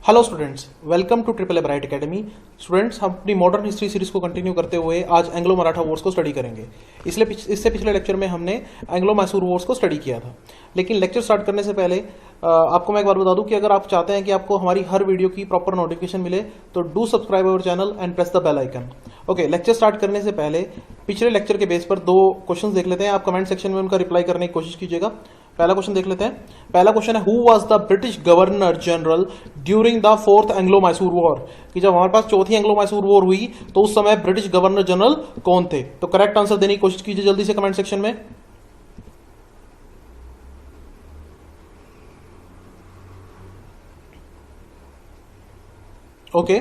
Hello students, welcome to triple A bright academy. Students, हम अपनी modern history series को continue करते हुए आज एंग्लो मराठा वॉर्स को स्टडी करेंगे। इससे पिछले लेक्चर में हमने एंग्लो मैसूर वॉर्स को स्टडी किया था। लेकिन लेक्चर स्टार्ट करने से पहले आपको मैं एक बार बता दूं कि अगर आप चाहते हैं कि आपको हमारी हर वीडियो की प्रॉपर नोटिफिकेशन मिले तो do subscribe our channel and press the bell icon. Okay, lecture start करने से पहले पिछले लेक्चर के बेस पर दो क्वेश्चन देख लेते हैं। आप कमेंट सेक्शन में उनका रिप्लाई करने की कोशिश कीजिएगा। पहला क्वेश्चन देख लेते हैं। पहला क्वेश्चन है, who was the British governor general during the fourth Anglo Mysore war. कि जब हमारे पास चौथी एंग्लो मैसूर वॉर हुई तो उस समय ब्रिटिश गवर्नर जनरल कौन थे? तो करेक्ट आंसर देने की कोशिश कीजिए जल्दी से कमेंट सेक्शन में। ओके,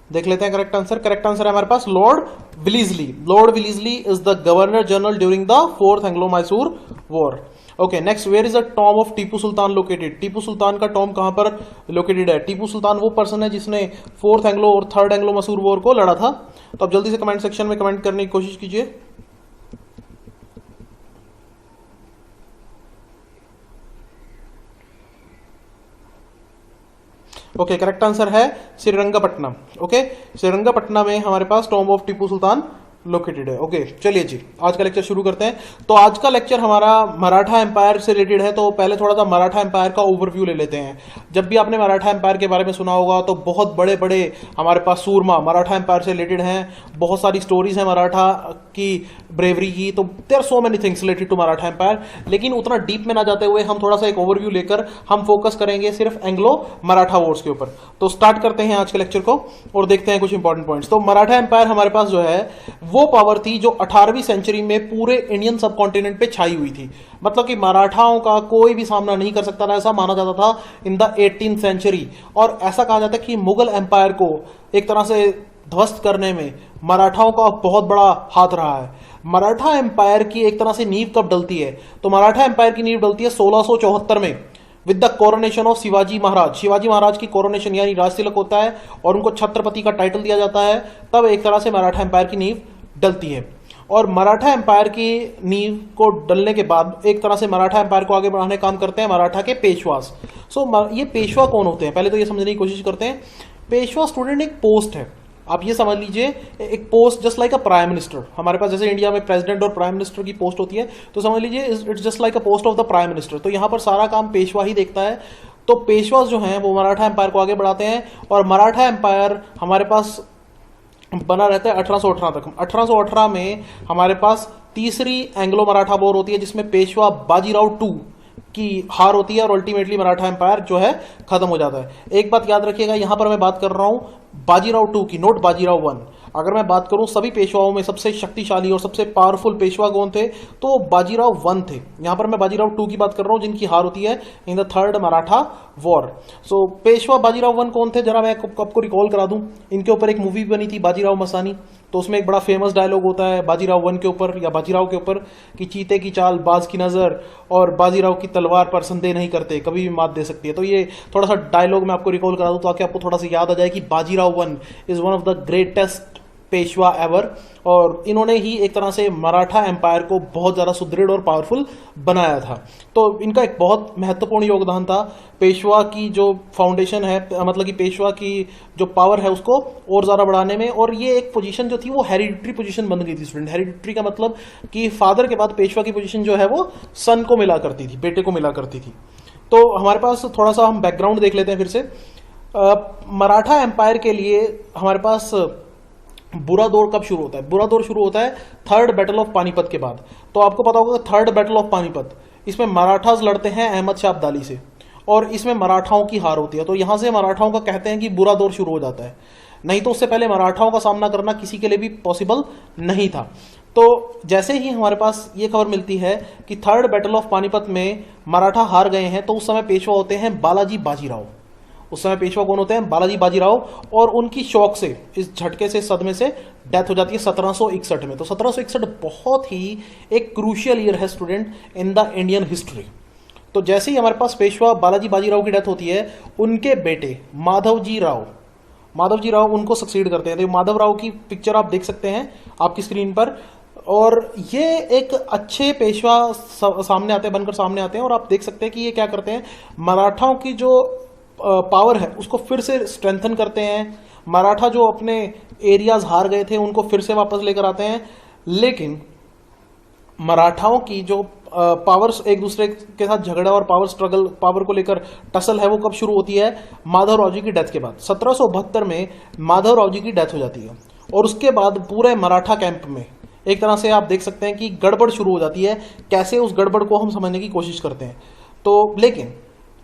देख लेते हैं करेक्ट आंसर। करेक्ट आंसर है हमारे पास Lord Wellesley. Lord Wellesley is the governor general during the fourth Anglo Mysore war. Okay, next, where is the tomb of Tipu Sultan located. Tipu Sultan का टॉम कहां पर लोकेटेड है? टीपू सुल्तान वो पर्सन है जिसने फोर्थ एंग्लो और थर्ड एंग्लो मैसूर वॉर को लड़ा था। तो आप जल्दी से कमेंट सेक्शन में कमेंट करने की कोशिश कीजिए। ओके, करेक्ट आंसर है श्रीरंगपट्टनम। ओके, श्रीरंगपट्टनम में हमारे पास tomb of Tipu Sultan located है। ओके, चलिए जी आज का लेक्चर शुरू करते हैं। तो आज का लेक्चर हमारा मराठा एम्पायर से रिलेटेड है। तो पहले थोड़ा सा मराठा एम्पायर का ओवरव्यू ले लेते हैं। जब भी आपने मराठा एम्पायर के बारे में सुना होगा तो बहुत बड़े बड़े हमारे पास सूरमा मराठा एम्पायर से रिलेटेड हैं। बहुत सारी स्टोरीज हैं मराठा की ब्रेवरी की। तो there are so many things related to Maratha empire. लेकिन उतना डीप में ना जाते हुए हम थोड़ा सा एक ओवरव्यू लेकर हम फोकस करेंगे सिर्फ एंग्लो मराठा वॉर्स के ऊपर। तो स्टार्ट करते हैं आज के लेक्चर को और देखते हैं कुछ इंपॉर्टेंट पॉइंट्स। तो मराठा एम्पायर हमारे पास जो है वो पावर थी जो 18वीं सेंचुरी में पूरे इंडियन सब कॉन्टिनेंट पे छाई हुई थी। मतलब कि मराठाओं का कोई भी सामना नहीं कर सकता था, ऐसा माना जाता था इन द 18th सेंचुरी। और ऐसा कहा जाता है कि मुगल एम्पायर को एक तरह से ध्वस्त करने में मराठाओं का बहुत बड़ा हाथ रहा है। मराठा एम्पायर की एक तरह से नींव कब डलती है? तो मराठा एम्पायर की नींव डलती है 1674 में with the coronation of Shivaji Maharaj. Shivaji Maharaj की कोरोनेशन यानी राज तिलक होता है और उनको छत्रपति का टाइटल दिया जाता है। तब एक तरह से मराठा एम्पायर की नींव डलती है। और मराठा एम्पायर की नींव को डलने के बाद एक तरह से मराठा एम्पायर को आगे बढ़ाने का काम करते हैं मराठा के पेशवास। ये पेशवा कौन होते हैं? पहले तो ये समझने की कोशिश करते हैं। पेशवा स्टूडेंट एक पोस्ट है। आप ये समझ लीजिए एक post just like a prime minister. हमारे पास जैसे इंडिया में प्रेसिडेंट और प्राइम मिनिस्टर की पोस्ट होती है, तो समझ लीजिए it's just like a post of the prime minister. तो यहाँ पर सारा काम पेशवा ही देखता है। तो पेशवा जो हैं वो मराठा एम्पायर को आगे बढ़ाते हैं। और मराठा एम्पायर हमारे पास बना रहता है 1818 तक। 1818 में हमारे पास तीसरी एंग्लो मराठा वॉर होती है जिसमें पेशवा बाजीराव टू की हार होती है और अल्टीमेटली मराठा एम्पायर जो है खत्म हो जाता है। एक बात याद रखिएगा, यहां पर मैं बात कर रहा हूं बाजीराव टू की, नोट बाजीराव वन। अगर मैं बात करूं सभी पेशवाओं में सबसे शक्तिशाली और सबसे पावरफुल पेशवा कौन थे, तो बाजीराव वन थे। यहां पर मैं बाजीराव टू की बात कर रहा हूं जिनकी हार होती है in the third Maratha war. So Peshwa Bajirao one कौन थे, जरा मैं आपको रिकॉल करा दूं। इनके ऊपर एक मूवी बनी थी बाजीराव मस्तानी। तो उसमें एक बड़ा फेमस डायलॉग होता है बाजीराव वन के ऊपर या बाजीराव के ऊपर कि चीते की चाल, बाज की नजर और बाजीराव की तलवार पर संदेह नहीं करते, कभी भी मात दे सकती है। तो ये थोड़ा सा डायलॉग मैं आपको रिकॉल करा दूं ताकि आपको थोड़ा सा याद आ जाए कि Bajirao one is one of the greatest Peshwa ever. और इन्होंने ही एक तरह से मराठा एम्पायर को बहुत ज्यादा सुदृढ़ और पावरफुल बनाया था। तो इनका एक बहुत महत्वपूर्ण योगदान था पेशवा की जो फाउंडेशन है, मतलब कि पेशवा की जो पावर है उसको और ज्यादा बढ़ाने में। और ये एक पोजीशन जो थी वो हेरिडिटरी पोजीशन बन गई थी स्टूडेंट। हेरिडिटरी का मतलब कि फादर के बाद पेशवा की पोजीशन जो है वो सन को मिला करती थी, बेटे को मिला करती थी। तो हमारे पास थोड़ा सा हम बैकग्राउंड देख लेते हैं फिर से। मराठा एम्पायर के लिए हमारे पास बुरा दौर कब शुरू होता है? बुरा दौर शुरू होता है थर्ड बैटल ऑफ पानीपत के बाद। तो आपको पता होगा थर्ड बैटल ऑफ पानीपत, इसमें मराठास लड़ते हैं अहमद शाह अब्दाली से और इसमें मराठाओं की हार होती है। तो यहां से मराठाओं का कहते हैं कि बुरा दौर शुरू हो जाता है। नहीं तो उससे पहले मराठाओं का सामना करना किसी के लिए भी पॉसिबल नहीं था। तो जैसे ही हमारे पास ये खबर मिलती है कि थर्ड बैटल ऑफ पानीपत में मराठा हार गए हैं, तो उस समय पेशवा होते हैं बालाजी बाजीराव। उस समय पेशवा कौन होते हैं? बालाजी बाजीराव। और उनकी शौक से, इस झटके से, सदमे से डेथ हो जाती है 1761 में। तो 1761 बहुत ही एक क्रूशियल ईयर है student in the Indian history. तो जैसे ही हमारे पास पेशवा बालाजी बाजीराव की डेथ होती है, उनके बेटे माधवजी राव उनको सक्सीड करते हैं। तो माधव राव की पिक्चर आप देख सकते हैं आपकी स्क्रीन पर। और ये एक अच्छे पेशवा सामने आते हैं, बनकर सामने आते हैं। और आप देख सकते हैं कि ये क्या करते हैं, मराठाओं की जो पावर है उसको फिर से स्ट्रेंथन करते हैं। मराठा जो अपने एरियाज हार गए थे उनको फिर से वापस लेकर आते हैं। लेकिन मराठाओं की जो पावर्स एक दूसरे के साथ झगड़ा और पावर स्ट्रगल, पावर को लेकर टसल है, वो कब शुरू होती है? माधवराव जी की डेथ के बाद। 1772 में माधवराव जी की डेथ हो जाती है और उसके बाद पूरे मराठा कैंप में एक तरह से आप देख सकते हैं कि गड़बड़ शुरू हो जाती है। कैसे, उस गड़बड़ को हम समझने की कोशिश करते हैं। तो लेकिन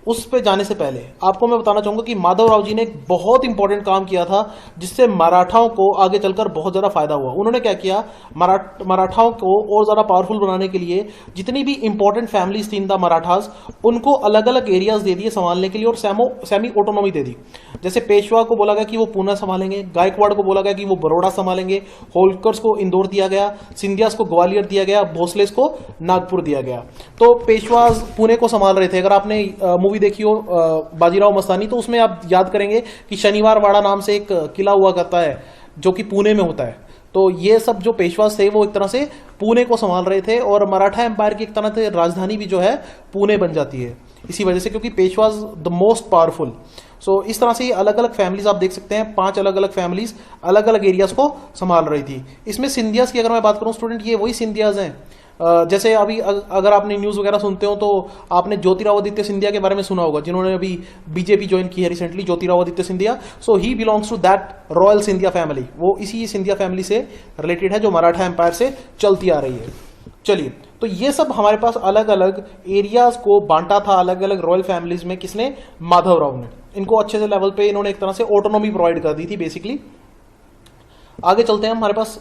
उस पे जाने से पहले आपको मैं बताना चाहूंगा कि माधवराव जी ने एक बहुत इंपॉर्टेंट काम किया था जिससे मराठाओं को आगे चलकर बहुत ज़्यादा फायदा हुआ। उन्होंने क्या किया, मराठाओं को और ज़्यादा पावरफुल बनाने के लिए जितनी भी इंपॉर्टेंट फैमिलीज थी द मराठास, उनको अलग अलग एरियाज दे दिए संभालने के लिए और सेमी ऑटोनॉमी दे दी। जैसे पेशवा को बोला गया कि वो पूना संभालेंगे, गायकवाड़ को बोला गया कि वो बड़ौदा संभालेंगे, होलकर्स को इंदौर दिया गया, सिंधियास को ग्वालियर दिया गया, भोसलेस को नागपुर दिया गया। तो पेशवाज पुणे को संभाल रहे थे। अगर आपने मूवी देखी हो बाजीराव मस्तानी, तो उसमें आप याद करेंगे कि शनिवार वाड़ा नाम से एक किला हुआ करता है जो कि पुणे में होता है। तो ये सब जो पेशवास थे वो एक तरह से पुणे को संभाल रहे थे और मराठा एम्पायर की एक तरह से राजधानी भी जो है पुणे बन जाती है इसी वजह से, क्योंकि पेशवाज द मोस्ट पावरफुल। सो इस तरह से अलग अलग फैमिलीज आप देख सकते हैं, 5 अलग अलग फैमिलीज अलग अलग एरियाज को संभाल रही थी। इसमें सिंधियास की अगर मैं बात करूं स्टूडेंट, ये वही सिंधियाज हैं। जैसे अभी अगर आपने न्यूज़ वगैरह सुनते हो तो आपने ज्योतिरादित्य सिंधिया के बारे में सुना होगा, जिन्होंने अभी बीजेपी ज्वाइन की है recently, Jyotiraditya Scindia. So he belongs to that royal Scindia family. वो इसी सिंधिया फैमिली से रिलेटेड है जो मराठा एम्पायर से चलती आ रही है। चलिए, तो ये सब हमारे पास अलग अलग एरियाज को बांटा था अलग अलग रॉयल फैमिलीज में, किसने? माधवराव ने। इनको अच्छे से लेवल पे इन्होंने एक तरह से ऑटोनॉमी प्रोवाइड कर दी थी बेसिकली। आगे चलते हैं, हमारे पास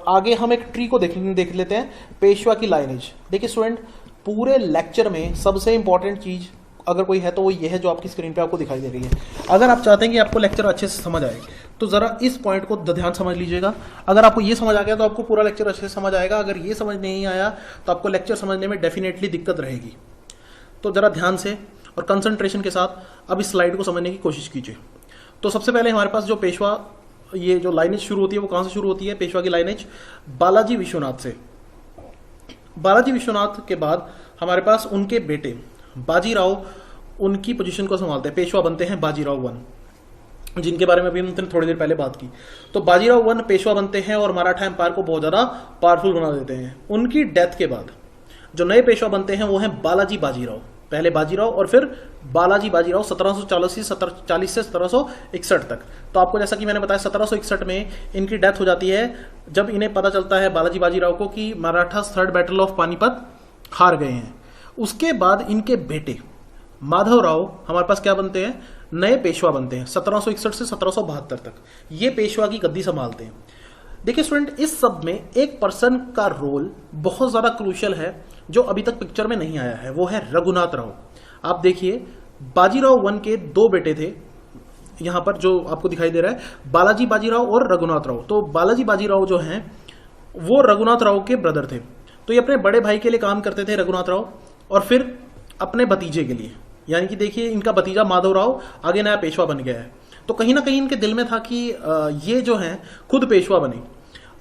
आगे हम एक ट्री को देख लेते हैं, पेशवा की लाइनेज। देखिए स्टूडेंट, पूरे लेक्चर में सबसे इंपॉर्टेंट चीज अगर कोई है तो वो ये है जो आपकी स्क्रीन पे आपको दिखाई दे रही है। अगर आप चाहते हैं कि आपको लेक्चर अच्छे से समझ आए तो जरा इस पॉइंट को ध्यान समझ लीजिएगा। अगर आपको ये समझ आ गया तो आपको पूरा लेक्चर अच्छे से समझ आएगा। अगर ये समझ नहीं आया तो आपको लेक्चर समझने में डेफिनेटली दिक्कत रहेगी। तो जरा ध्यान से और कंसंट्रेशन के साथ अब इस स्लाइड को समझने की कोशिश कीजिए। तो सबसे पहले हमारे पास जो पेशवा, ये जो लाइनेज शुरू होती है वो कहां से शुरू होती है? पेशवा की लाइनेज बालाजी विश्वनाथ से। बालाजी विश्वनाथ के बाद हमारे पास उनके बेटे बाजीराव उनकी पोजीशन को संभालते हैं, पेशवा बनते हैं बाजीराव वन, जिनके बारे में भी हमने थोड़ी देर पहले बात की। तो बाजीराव वन पेशवा बनते हैं और मराठा एम्पायर को बहुत ज्यादा पावरफुल बना देते हैं। उनकी डेथ के बाद जो नए पेशवा बनते हैं वो हैं बालाजी बाजीराव। पहले बाजीराव और फिर बालाजी बाजीराव 1740 से 1761 तक। तो आपको जैसा कि मैंने बताया 1761 में इनकी डेथ हो जाती है जब इन्हें पता चलता है बालाजी बाजीराव को कि Maratha 3rd battle of Panipat हार गए हैं। उसके बाद इनके बेटे माधवराव हमारे पास क्या बनते हैं? नए पेशवा बनते हैं 1761 से 1772 तक। ये पेशवा की गद्दी संभालते हैं। देखिए स्टूडेंट, इस सब में एक पर्सन का रोल बहुत ज्यादा क्रूशियल है जो अभी तक पिक्चर में नहीं आया है, वो है रघुनाथ राव। आप देखिए, बाजीराव वन के 2 बेटे थे, यहां पर जो आपको दिखाई दे रहा है बालाजी बाजीराव और रघुनाथ राव। तो बालाजी बाजीराव जो हैं वो रघुनाथ राव के ब्रदर थे। तो ये अपने बड़े भाई के लिए काम करते थे रघुनाथ राव, और फिर अपने भतीजे के लिए, यानी कि देखिए इनका भतीजा माधवराव आगे नया पेशवा बन गया है। तो कहीं ना कहीं इनके दिल में था कि ये जो हैं खुद पेशवा बने।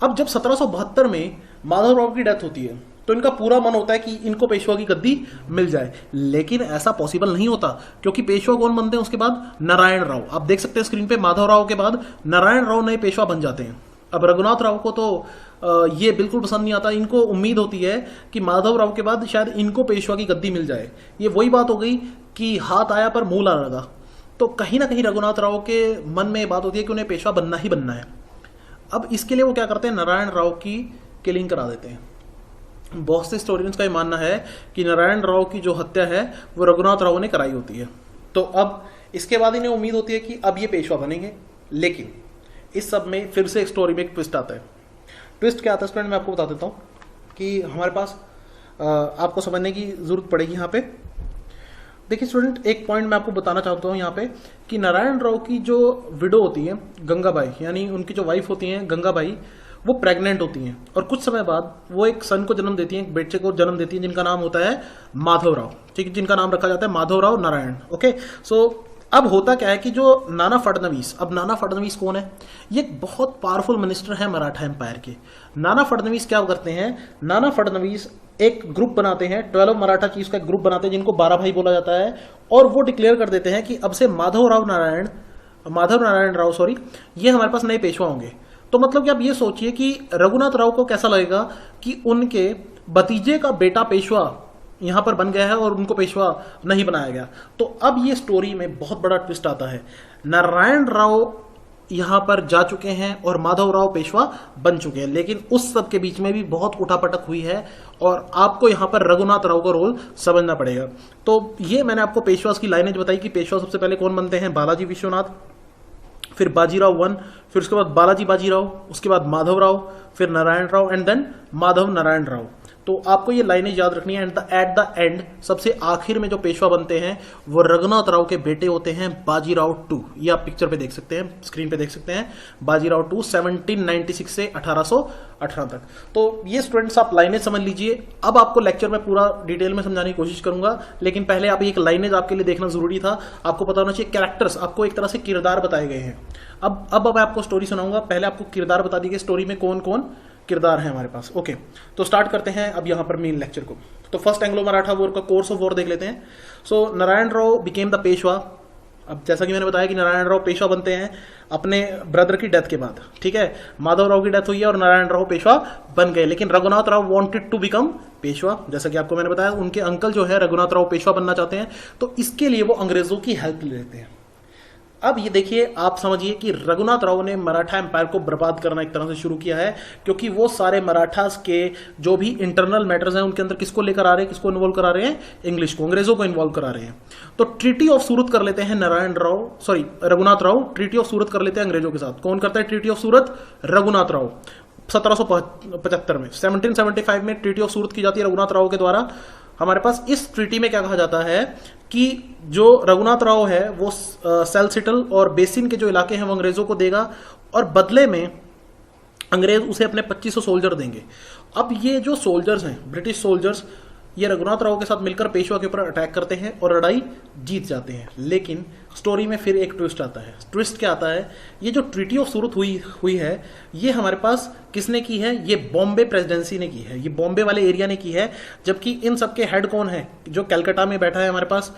अब जब 1772 में माधवराव की डेथ होती है तो इनका पूरा मन होता है कि इनको पेशवा की गद्दी मिल जाए, लेकिन ऐसा पॉसिबल नहीं होता क्योंकि पेशवा कौन बनते हैं उसके बाद? नारायण राव। आप देख सकते हैं स्क्रीन पे, माधवराव के बाद नारायण राव नए पेशवा बन जाते हैं। अब रघुनाथ राव को तो ये बिल्कुल पसंद नहीं आता। इनको उम्मीद होती है कि माधवराव के बाद शायद इनको पेशवा की गद्दी मिल जाए। ये वही बात हो गई कि हाथ आया पर मुंह ला लगा। तो कहीं ना कहीं रघुनाथ राव के मन में ये बात होती है कि उन्हें पेशवा बनना ही बनना है। अब इसके लिए वो क्या करते हैं? नारायण राव की किलिंग करा देते हैं। बहुत से हिस्टोरियंस का ये मानना है कि नारायण राव की जो हत्या है वो रघुनाथ राव ने कराई होती है। तो अब इसके बाद इन्हें उम्मीद होती है कि अब ये पेशवा बनेंगे, लेकिन इस सब में फिर से एक स्टोरी में एक ट्विस्ट आता है। ट्विस्ट क्या आता है स्टूडेंट, मैं आपको बता देता हूँ कि हमारे पास आपको समझने की जरूरत पड़ेगी यहाँ पे। देखिए स्टूडेंट, एक पॉइंट मैं आपको बताना चाहता हूँ यहाँ पे कि नारायण राव की जो विडो होती है गंगाबाई, यानी उनकी जो वाइफ होती हैं गंगाबाई, वो प्रेग्नेंट होती हैं और कुछ समय बाद वो एक सन को जन्म देती हैं, एक बच्चे को जन्म देती हैं जिनका नाम होता है माधवराव। ठीक है, जिनका नाम रखा जाता है माधवराव नारायण। ओके, सो अब होता क्या है कि जो नाना फडणवीस, अब नाना फडणवीस कौन है? ये एक बहुत पावरफुल मिनिस्टर है मराठा एम्पायर के। नाना फडणवीस क्या करते हैं? नाना फडणवीस एक ग्रुप बनाते हैं, 12 मराठा चीफ्स का एक ग्रुप बनाते हैं जिनको 12 भाई बोला जाता है, और वो डिक्लेयर कर देते हैं कि अब से माधव नारायण राव सॉरी, ये हमारे पास नए पेशवा होंगे। तो मतलब कि आप ये सोचिए कि रघुनाथ राव को कैसा लगेगा कि उनके भतीजे का बेटा पेशवा यहां पर बन गया है और उनको पेशवा नहीं बनाया गया। तो अब ये स्टोरी में बहुत बड़ा ट्विस्ट आता है। नारायण राव यहां पर जा चुके हैं और माधव राव पेशवा बन चुके हैं, लेकिन उस सब के बीच में भी बहुत उठापटक हुई है और आपको यहां पर रघुनाथ राव का रोल समझना पड़ेगा। तो ये मैंने आपको पेशवास की लाइनेज बताई कि पेशवा सबसे पहले कौन बनते हैं, बालाजी विश्वनाथ, फिर बाजीराव वन, फिर उसके बाद बालाजी बाजीराव, उसके बाद माधव राव, फिर नारायण राव एंड देन माधव नारायण राव। तो आपको ये लाइनें याद रखनी है। एट द एंड सबसे आखिर में जो पेशवा बनते हैं वो रघुनाथ राव के बेटे होते हैं बाजीराव टू। ये आप पिक्चर पे देख सकते हैं, स्क्रीन पे देख सकते हैं, बाजीराव टू 1796 से 1818 तक। तो ये स्टूडेंट्स आप लाइनें समझ लीजिए। अब आपको लेक्चर में पूरा डिटेल में समझाने की कोशिश करूंगा, लेकिन पहले आप एक लाइनें आपके लिए देखना जरूरी था। आपको पता होना चाहिए कैरेक्टर्स, आपको एक तरह से किरदार बताए गए हैं। अब मैं आपको स्टोरी सुनाऊंगा, पहले आपको किरदार बता दी गई, स्टोरी में कौन कौन किरदार है हमारे पास। ओके, तो स्टार्ट करते हैं अब यहाँ पर मेन लेक्चर को। तो फर्स्ट एंग्लो मराठा वॉर का कोर्स ऑफ वॉर देख लेते हैं। सो नारायण राव बिकेम द पेशवा। अब जैसा कि मैंने बताया कि नारायण राव पेशवा बनते हैं अपने ब्रदर की डेथ के बाद, ठीक है। माधव राव की डेथ हुई है और नारायण राव पेशवा बन गए, लेकिन Raghunath Rao wanted to become Peshwa. जैसा कि आपको मैंने बताया, उनके अंकल जो है रघुनाथ राव पेशवा बनना चाहते हैं, तो इसके लिए वो अंग्रेजों की हेल्प लेते हैं। अब ये देखिए, आप समझिए कि रघुनाथ राव ने मराठा एम्पायर को बर्बाद करना एक तरह से शुरू किया है, क्योंकि वो सारे मराठास के जो भी इंटरनल मैटर्स हैं उनके अंदर किसको लेकर आ रहे हैं, किसको इन्वॉल्व करा रहे हैं, इंग्लिश को, अंग्रेजों को इन्वॉल्व करा रहे हैं। तो ट्रीटी ऑफ सूरत कर लेते हैं रघुनाथ राव ट्रीटी ऑफ सूरत कर लेते हैं अंग्रेजों के साथ। कौन करता है ट्रीटी ऑफ सूरत? रघुनाथ राव। 1775 में 1775 में ट्रीटी ऑफ सूरत की जाती है रघुनाथ राव के द्वारा। हमारे पास इस ट्रीटी में क्या कहा जाता है कि जो रघुनाथ राव है वो सेल्सिटल और बेसिन के जो इलाके हैं वो अंग्रेजों को देगा, और बदले में अंग्रेज उसे अपने 2500 सोल्जर देंगे। अब ये जो सोल्जर्स हैं, ब्रिटिश सोल्जर्स, ये रघुनाथ राव के साथ मिलकर पेशवा के ऊपर अटैक करते हैं और लड़ाई जीत जाते हैं। लेकिन स्टोरी में फिर एक ट्विस्ट आता है। ट्विस्ट क्या आता है? ये जो ट्रीटी ऑफ सूरत हुई है, ये हमारे पास किसने की है? ये बॉम्बे प्रेसिडेंसी ने की है, ये बॉम्बे वाले एरिया ने की है। जबकि इन सबके हेड कौन है? जो कलकत्ता में बैठा है हमारे पास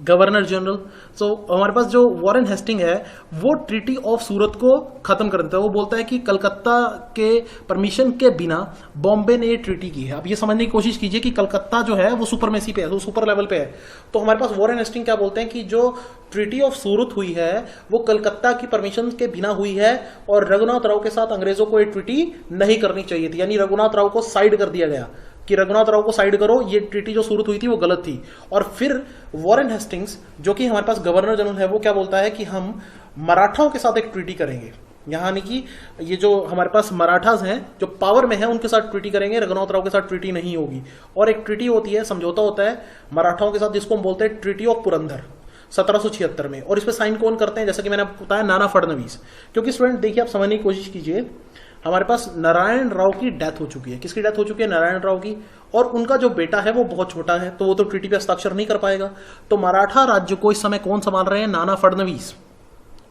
गवर्नर जनरल। सो हमारे पास जो वॉरेन हेस्टिंग है वो ट्रीटी ऑफ सूरत को खत्म कर देता है। वो बोलता है कि कलकत्ता के परमिशन के बिना बॉम्बे ने ये ट्रीटी की है। अब ये समझने की कोशिश कीजिए कि कलकत्ता जो है वो सुपरमेसी पे है, वो सुपर लेवल पे है। तो हमारे पास वॉरेन हेस्टिंग क्या बोलते हैं कि जो ट्रीटी ऑफ सूरत हुई है वो कलकत्ता की परमिशन के बिना हुई है, और रघुनाथ राव के साथ अंग्रेजों को ये ट्रीटी नहीं करनी चाहिए थी। यानी रघुनाथ राव को साइड कर दिया गया कि रघुनाथ राव को साइड करो, ये ट्रीटी जो सूरत हुई थी वो गलत थी। और फिर वॉरेन हेस्टिंग्स जो कि हमारे पास गवर्नर जनरल है, वो क्या बोलता है कि हम मराठाओं के साथ एक ट्रीटी करेंगे। यानी कि ये जो हमारे पास मराठास हैं जो पावर में है उनके साथ ट्रीटी करेंगे, रघुनाथ राव के साथ ट्रीटी नहीं होगी। और एक ट्रीटी होती है, समझौता होता है मराठाओं के साथ, जिसको हम बोलते हैं ट्रीटी ऑफ पुरंदर 1776 में। और इस पे साइन कौन करते हैं? जैसा कि मैंने आपको बताया, नाना फडणवीस। क्योंकि स्टूडेंट देखिए, आप समझने की कोशिश कीजिए, हमारे पास नारायण राव की डेथ हो चुकी है। किसकी डेथ हो चुकी है? नारायण राव की। और उनका जो बेटा है वो बहुत छोटा है, तो वो तो ट्रीटी पे हस्ताक्षर नहीं कर पाएगा। तो मराठा राज्य को इस समय कौन संभाल रहे हैं? नाना फडणवीस।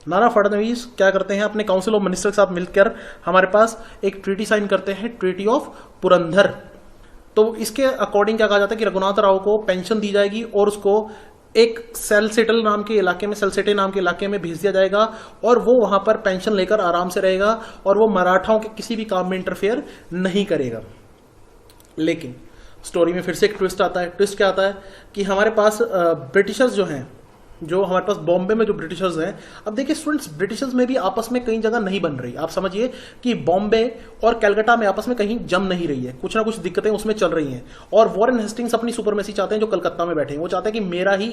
नाना फडणवीस क्या करते हैं? अपने काउंसिल ऑफ मिनिस्टर के साथ मिलकर हमारे पास एक ट्रीटी साइन करते हैं, ट्रीटी ऑफ पुरंदर। तो इसके अकॉर्डिंग क्या कहा जाता है कि रघुनाथ राव को पेंशन दी जाएगी और उसको एक सेल्सिटे नाम के इलाके में भेज दिया जाएगा, और वो वहां पर पेंशन लेकर आराम से रहेगा और वो मराठाओं के किसी भी काम में इंटरफेयर नहीं करेगा। लेकिन स्टोरी में फिर से एक ट्विस्ट आता है। ट्विस्ट क्या आता है कि हमारे पास ब्रिटिशर्स जो हैं, जो हमारे पास बॉम्बे में जो ब्रिटिशर्स हैं, अब देखिए स्टूडेंट्स, ब्रिटिशर्स में भी आपस में कई जगह नहीं बन रही। आप समझिए कि बॉम्बे और कलकत्ता में आपस में कहीं जम नहीं रही है, कुछ ना कुछ दिक्कतें उसमें चल रही हैं। और वॉरेन हेस्टिंग्स अपनी सुपरमेसी चाहते हैं, जो कलकत्ता में बैठे हैं, वो चाहते हैं कि मेरा ही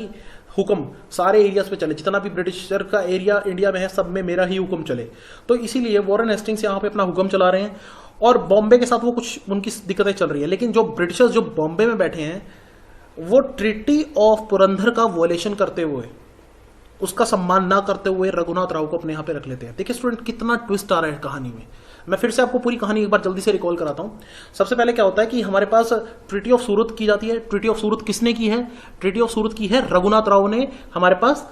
हुक्म सारे एरियाज पे चले, जितना भी ब्रिटिशर का एरिया इंडिया में है सब में मेरा ही हुक्म चले। तो इसीलिए वॉरेन हेस्टिंग्स यहाँ पे अपना हुक्म चला रहे हैं, और बॉम्बे के साथ वो कुछ उनकी दिक्कतें चल रही है। लेकिन जो ब्रिटिशर्स जो बॉम्बे में बैठे हैं, वो ट्रीटी ऑफ पुरंदर का वॉयलेशन करते हुए, उसका सम्मान ना करते हुए रघुनाथ राव को अपने यहाँ पे रख लेते हैं। देखिए स्टूडेंट, कितना ट्विस्ट आ रहा है कहानी में। मैं फिर से आपको पूरी कहानी एक बार जल्दी से रिकॉल कराता हूँ। सबसे पहले क्या होता है कि हमारे पास ट्रीटी ऑफ सूरत की जाती है। ट्रीटी ऑफ सूरत किसने की है? ट्रीटी ऑफ सूरत की है रघुनाथ राव ने हमारे पास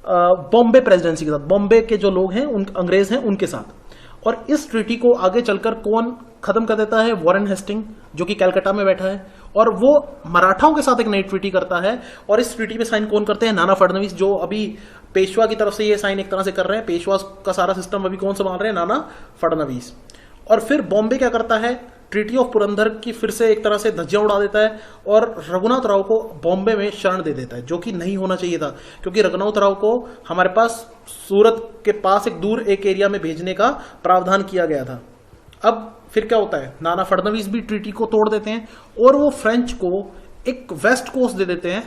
बॉम्बे प्रेसिडेंसी के साथ, बॉम्बे के जो लोग हैं उन अंग्रेज हैं उनके साथ। और इस ट्रीटी को आगे चलकर कौन खत्म कर देता है? वॉरेन हेस्टिंग, जो कि कलकत्ता में बैठा है। और वो मराठाओं के साथ एक नई ट्रीटी करता है। और इस ट्रीटी पे साइन कौन करते हैं? नाना फडणवीस, जो अभी पेशवा की तरफ से ये साइन एक तरह से कर रहे हैं। पेशवा का सारा सिस्टम अभी कौन संभाल रहे हैं? नाना फडणवीस। और फिर बॉम्बे क्या करता है? ट्रीटी ऑफ पुरंदर की फिर से एक तरह से धज्जियां उड़ा देता है और रघुनाथ राव को बॉम्बे में शरण दे देता है, जो कि नहीं होना चाहिए था, क्योंकि रघुनाथ राव को हमारे पास सूरत के पास एक दूर एक एरिया में भेजने का प्रावधान किया गया था। अब फिर क्या होता है? नाना फडणवीस भी ट्रीटी को तोड़ देते हैं और वो फ्रेंच को एक वेस्ट कोस्ट दे देते हैं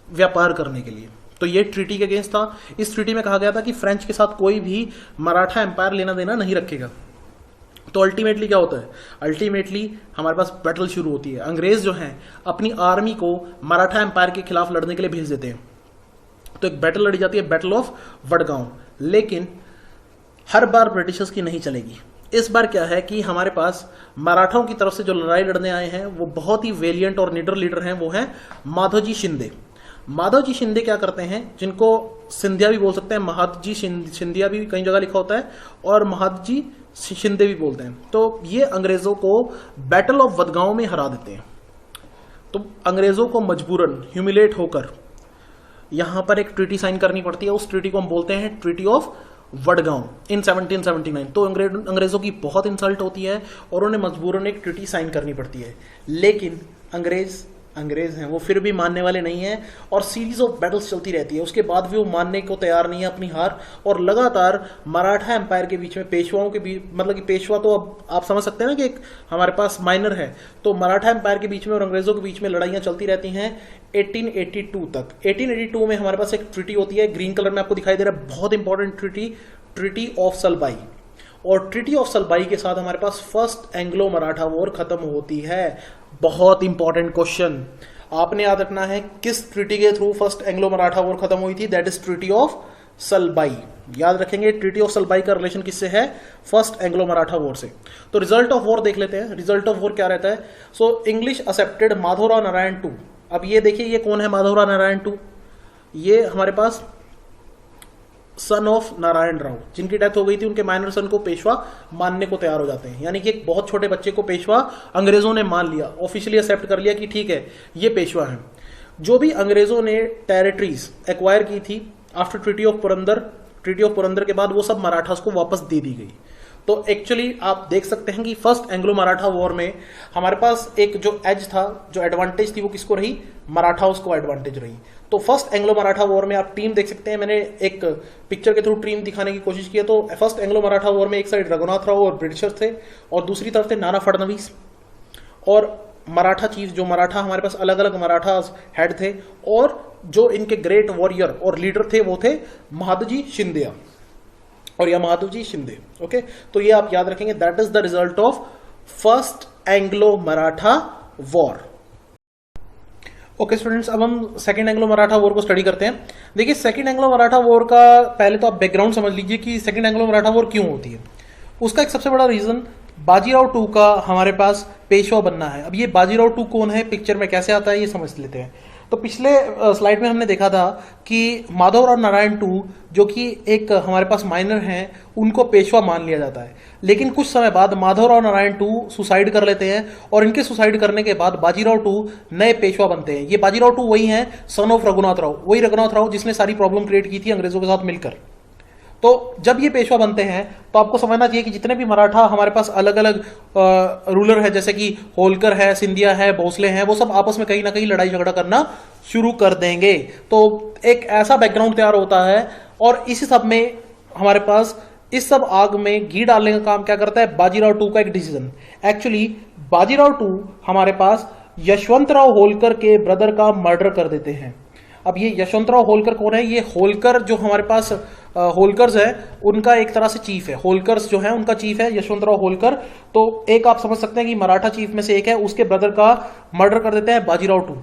व्यापार करने के लिए। तो ये ट्रीटी के अगेंस्ट था। इस ट्रीटी में कहा गया था कि फ्रेंच के साथ कोई भी मराठा एम्पायर लेना देना नहीं रखेगा। तो अल्टीमेटली क्या होता है? अल्टीमेटली हमारे पास बैटल शुरू होती है। अंग्रेज जो हैं अपनी आर्मी को मराठा एम्पायर के खिलाफ लड़ने के लिए भेज देते हैं। तो एक बैटल लड़ी जाती है, बैटल ऑफ वडगांव। लेकिन हर बार ब्रिटिशर्स की नहीं चलेगी। इस बार क्या है कि हमारे पास मराठाओं की तरफ से जो लड़ाई लड़ने आए हैं वो बहुत ही वेलियंट और निडर लीडर हैं, वो हैं माधवजी शिंदे। माधवजी शिंदे क्या करते हैं, जिनको सिंधिया भी बोल सकते हैं, महादजी सिंधिया भी कई जगह लिखा होता है, और महादजी शिंदे भी बोलते हैं। तो ये अंग्रेजों को बैटल ऑफ वडगांव में हरा देते हैं। तो अंग्रेजों को मजबूरन ह्यूमिलेट होकर यहां पर एक ट्रीटी साइन करनी पड़ती है। उस ट्रीटी को हम बोलते हैं ट्रीटी ऑफ वडगांव इन 1779। तो अंग्रेजों की बहुत इंसल्ट होती है और उन्हें मजबूरन एक ट्रीटी साइन करनी पड़ती है। लेकिन अंग्रेज हैं, वो फिर भी मानने वाले नहीं हैं और सीरीज ऑफ बैटल्स चलती रहती है। उसके बाद भी वो मानने को तैयार नहीं है अपनी हार, और लगातार मराठा एम्पायर के बीच में, पेशवाओं के बीच, मतलब कि पेशवा तो अब आप समझ सकते हैं ना कि एक हमारे पास माइनर है, तो मराठा एम्पायर के बीच में और अंग्रेजों के बीच में लड़ाइयां चलती रहती हैं 1882 तक। 1882 में हमारे पास एक ट्रीटी होती है, ग्रीन कलर में आपको दिखाई दे रहा है, बहुत important treaty, treaty of Salbai. और ट्रीटी ऑफ सलबाई के साथ हमारे पास फर्स्ट एंग्लो मराठा वॉर खत्म होती है। बहुत इंपॉर्टेंट क्वेश्चन आपने याद रखना है, किस ट्रीटी के through first Anglo Maratha war खत्म हुई थी? That is treaty of Salbai. याद रखेंगे ट्रीटी ऑफ सलबाई का रिलेशन किससे है? फर्स्ट एंग्लो मराठा वॉर से। तो रिजल्ट ऑफ वॉर देख लेते हैं। रिजल्ट ऑफ वॉर क्या रहता है? So English accepted Madhavrao Narayan too. अब ये देखिए, ये कौन है माधवराव नारायण टू? ये हमारे पास सन ऑफ नारायण राव, जिनकी डेथ हो गई थी, उनके माइनर सन को पेशवा मानने को तैयार हो जाते हैं। यानी कि एक बहुत छोटे बच्चे को पेशवा अंग्रेजों ने मान लिया, ऑफिशियली एक्सेप्ट कर लिया कि ठीक है ये पेशवा है। जो भी अंग्रेजों ने टेरिटरीज एक्वायर की थी आफ्टर ट्रीटी ऑफ पुरंदर के बाद, वो सब मराठास को वापस दे दी गई। तो एक्चुअली आप देख सकते हैं कि फर्स्ट एंग्लो मराठा वॉर में हमारे पास एक जो एज था, जो एडवांटेज थी, वो किसको रही? मराठाओं को एडवांटेज रही। तो फर्स्ट एंग्लो मराठा वॉर में आप टीम देख सकते हैं, मैंने एक पिक्चर के थ्रू टीम दिखाने की कोशिश की है। तो फर्स्ट एंग्लो मराठा वॉर में एक साइड रघुनाथ राव और ब्रिटिशर्स थे, और दूसरी तरफ थे नाना फडणवीस और मराठा चीफ, जो मराठा हमारे पास अलग अलग मराठा हेड थे, और जो इनके ग्रेट वॉरियर और लीडर थे वो थे महादजी शिंदिया और या माधवजी शिंदे। ओके, तो ये आप याद रखेंगे, that is the result of first Anglo Maratha war. Okay students, अब हम सेकंड एंग्लो मराठा वॉर को स्टडी करते हैं। देखिए, सेकंड एंग्लो मराठा वॉर का पहले तो आप बैकग्राउंड समझ लीजिए कि सेकंड एंग्लो मराठा वॉर क्यों होती है। उसका एक सबसे बड़ा रीजन बाजीराव टू का हमारे पास पेशवा बनना है। अब ये बाजीराव टू कौन है, पिक्चर में कैसे आता है, ये समझ लेते हैं। तो पिछले स्लाइड में हमने देखा था कि माधवराव नारायण टू, जो कि एक हमारे पास माइनर हैं, उनको पेशवा मान लिया जाता है। लेकिन कुछ समय बाद माधवराव नारायण टू सुसाइड कर लेते हैं, और इनके सुसाइड करने के बाद बाजीराव टू नए पेशवा बनते हैं। ये बाजीराव टू वही हैं, सन ऑफ रघुनाथ राव, वही रघुनाथ राव जिसने सारी प्रॉब्लम क्रिएट की थी अंग्रेजों के साथ मिलकर। तो जब ये पेशवा बनते हैं तो आपको समझना चाहिए कि जितने भी मराठा हमारे पास अलग अलग रूलर है, जैसे कि होलकर है, सिंधिया है, भोसले हैं, वो सब आपस में कहीं ना कहीं लड़ाई झगड़ा करना शुरू कर देंगे। तो एक ऐसा बैकग्राउंड तैयार होता है, और इसी सब में हमारे पास इस सब आग में घी डालने का काम क्या करता है? बाजीराव टू का एक डिसीजन। एक्चुअली बाजीराव टू हमारे पास यशवंतराव होलकर के ब्रदर का मर्डर कर देते हैं। अब ये यशवंतराव होलकर कौन है? ये होलकर जो हमारे पास होलकर्स है, उनका एक तरह से चीफ है। होलकर्स जो है उनका चीफ है यशवंतराव होलकर। तो एक आप समझ सकते हैं कि मराठा चीफ में से एक है, उसके ब्रदर का मर्डर कर देते हैं बाजीराव टू।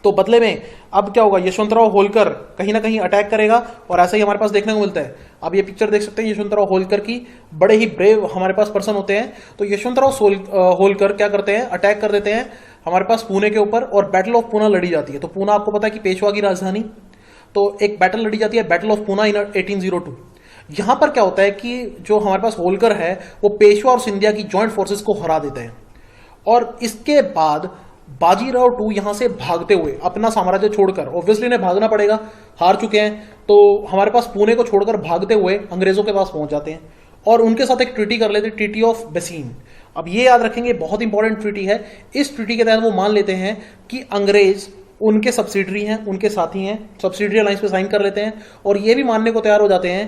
तो बदले में अब क्या होगा? यशवंतराव होलकर कहीं ना कहीं अटैक करेगा, और ऐसा ही हमारे पास देखने को मिलता है। अब ये पिक्चर देख सकते हैं यशवंतराव होलकर की, बड़े ही ब्रेव हमारे पास पर्सन होते हैं। तो यशवंतराव होलकर क्या करते हैं? अटैक कर देते हैं हमारे पास पुणे के ऊपर, और बैटल ऑफ पूना लड़ी जाती है। तो पूना आपको पता है कि पेशवा की राजधानी, तो एक बैटल लड़ी जाती है, बैटल ऑफ पूना इन 1802। यहां पर क्या होता है कि जो हमारे पास होलकर है वो पेशवा और सिंधिया की जॉइंट फोर्सेस को हरा देते हैं, और इसके बाद बाजीराव टू यहां से भागते हुए अपना साम्राज्य छोड़कर, ऑब्वियसली इन्हें भागना पड़ेगा, हार चुके हैं, तो हमारे पास पुणे को छोड़कर भागते हुए अंग्रेजों के पास पहुंच जाते हैं और उनके साथ एक ट्रीटी कर लेते हैं, ट्रीटी ऑफ बेसीन। अब ये याद रखेंगे, बहुत इंपॉर्टेंट ट्रीटी है। इस ट्रीटी के तहत वो मान लेते हैं कि अंग्रेज उनके सब्सिडरी हैं, उनके साथी हैं, सब्सिडरी अलायंस पे साइन कर लेते हैं और ये भी मानने को तैयार हो जाते हैं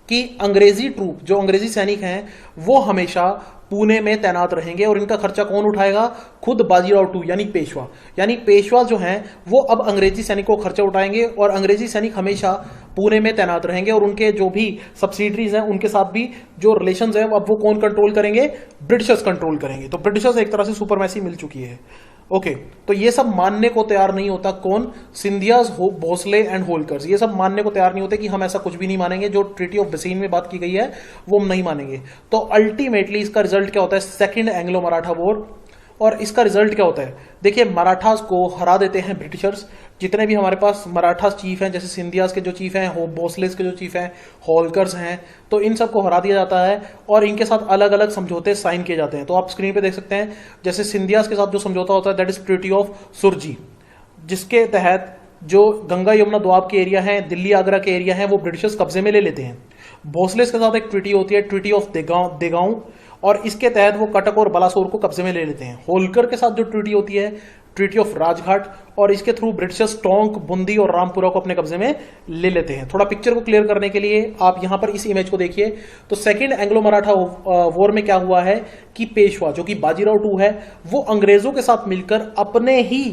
कि अंग्रेजी ट्रूप, जो अंग्रेजी सैनिक हैं, वो हमेशा पुणे में तैनात रहेंगे और इनका खर्चा कौन उठाएगा? खुद बाजीराव टू यानी पेशवा। यानी पेशवा जो हैं वो अब अंग्रेजी सैनिकों को खर्चा उठाएंगे और अंग्रेजी सैनिक हमेशा पुणे में तैनात रहेंगे और उनके जो भी सब्सिडरीज हैं उनके साथ भी जो रिलेशंस हैं अब वो कौन कंट्रोल करेंगे? ब्रिटिशर्स कंट्रोल करेंगे। तो ब्रिटिशर्स एक तरह से सुपरमैसी मिल चुकी है। ओके, तो ये सब मानने को तैयार नहीं होता कौन? सिंधियाज, भोसले एंड होलकर्स। ये सब मानने को तैयार नहीं होते कि हम ऐसा कुछ भी नहीं मानेंगे, जो ट्रीटी ऑफ बेसीन में बात की गई है वो हम नहीं मानेंगे। तो अल्टीमेटली इसका रिजल्ट क्या होता है? Second Anglo Maratha war. और इसका रिजल्ट क्या होता है? देखिए, मराठास को हरा देते हैं ब्रिटिशर्स। जितने भी हमारे पास मराठा चीफ हैं, जैसे सिंधियास के जो चीफ हैं, भोसलेस के जो चीफ हैं, होलकर्स हैं, तो इन सबको हरा दिया जाता है और इनके साथ अलग अलग समझौते साइन किए जाते हैं। तो आप स्क्रीन पे देख सकते हैं, जैसे सिंधियास के साथ जो समझौता होता है दैट इज ट्रीटी ऑफ सुरजी, जिसके तहत जो गंगा यमुना दोआब के एरिया हैं, दिल्ली आगरा के एरिया हैं, वो ब्रिटिशर्स कब्जे में ले लेते हैं। भोसलेस के साथ एक ट्रीटी होती है, ट्रीटी ऑफ देगांव, और इसके तहत वो कटक और बलासोर को कब्जे में ले लेते हैं। होलकर के साथ जो ट्रीटी होती है, ट्रीटी ऑफ राजघाट, और इसके थ्रू ब्रिटिशर्स टोंक, बूंदी और रामपुरा को अपने कब्जे में ले लेते हैं। थोड़ा पिक्चर को क्लियर करने के लिए आप यहां पर इस इमेज को देखिए। तो सेकंड एंग्लो मराठा वॉर में क्या हुआ है कि पेशवा, जो कि बाजीराव टू है, वो अंग्रेजों के साथ मिलकर अपने ही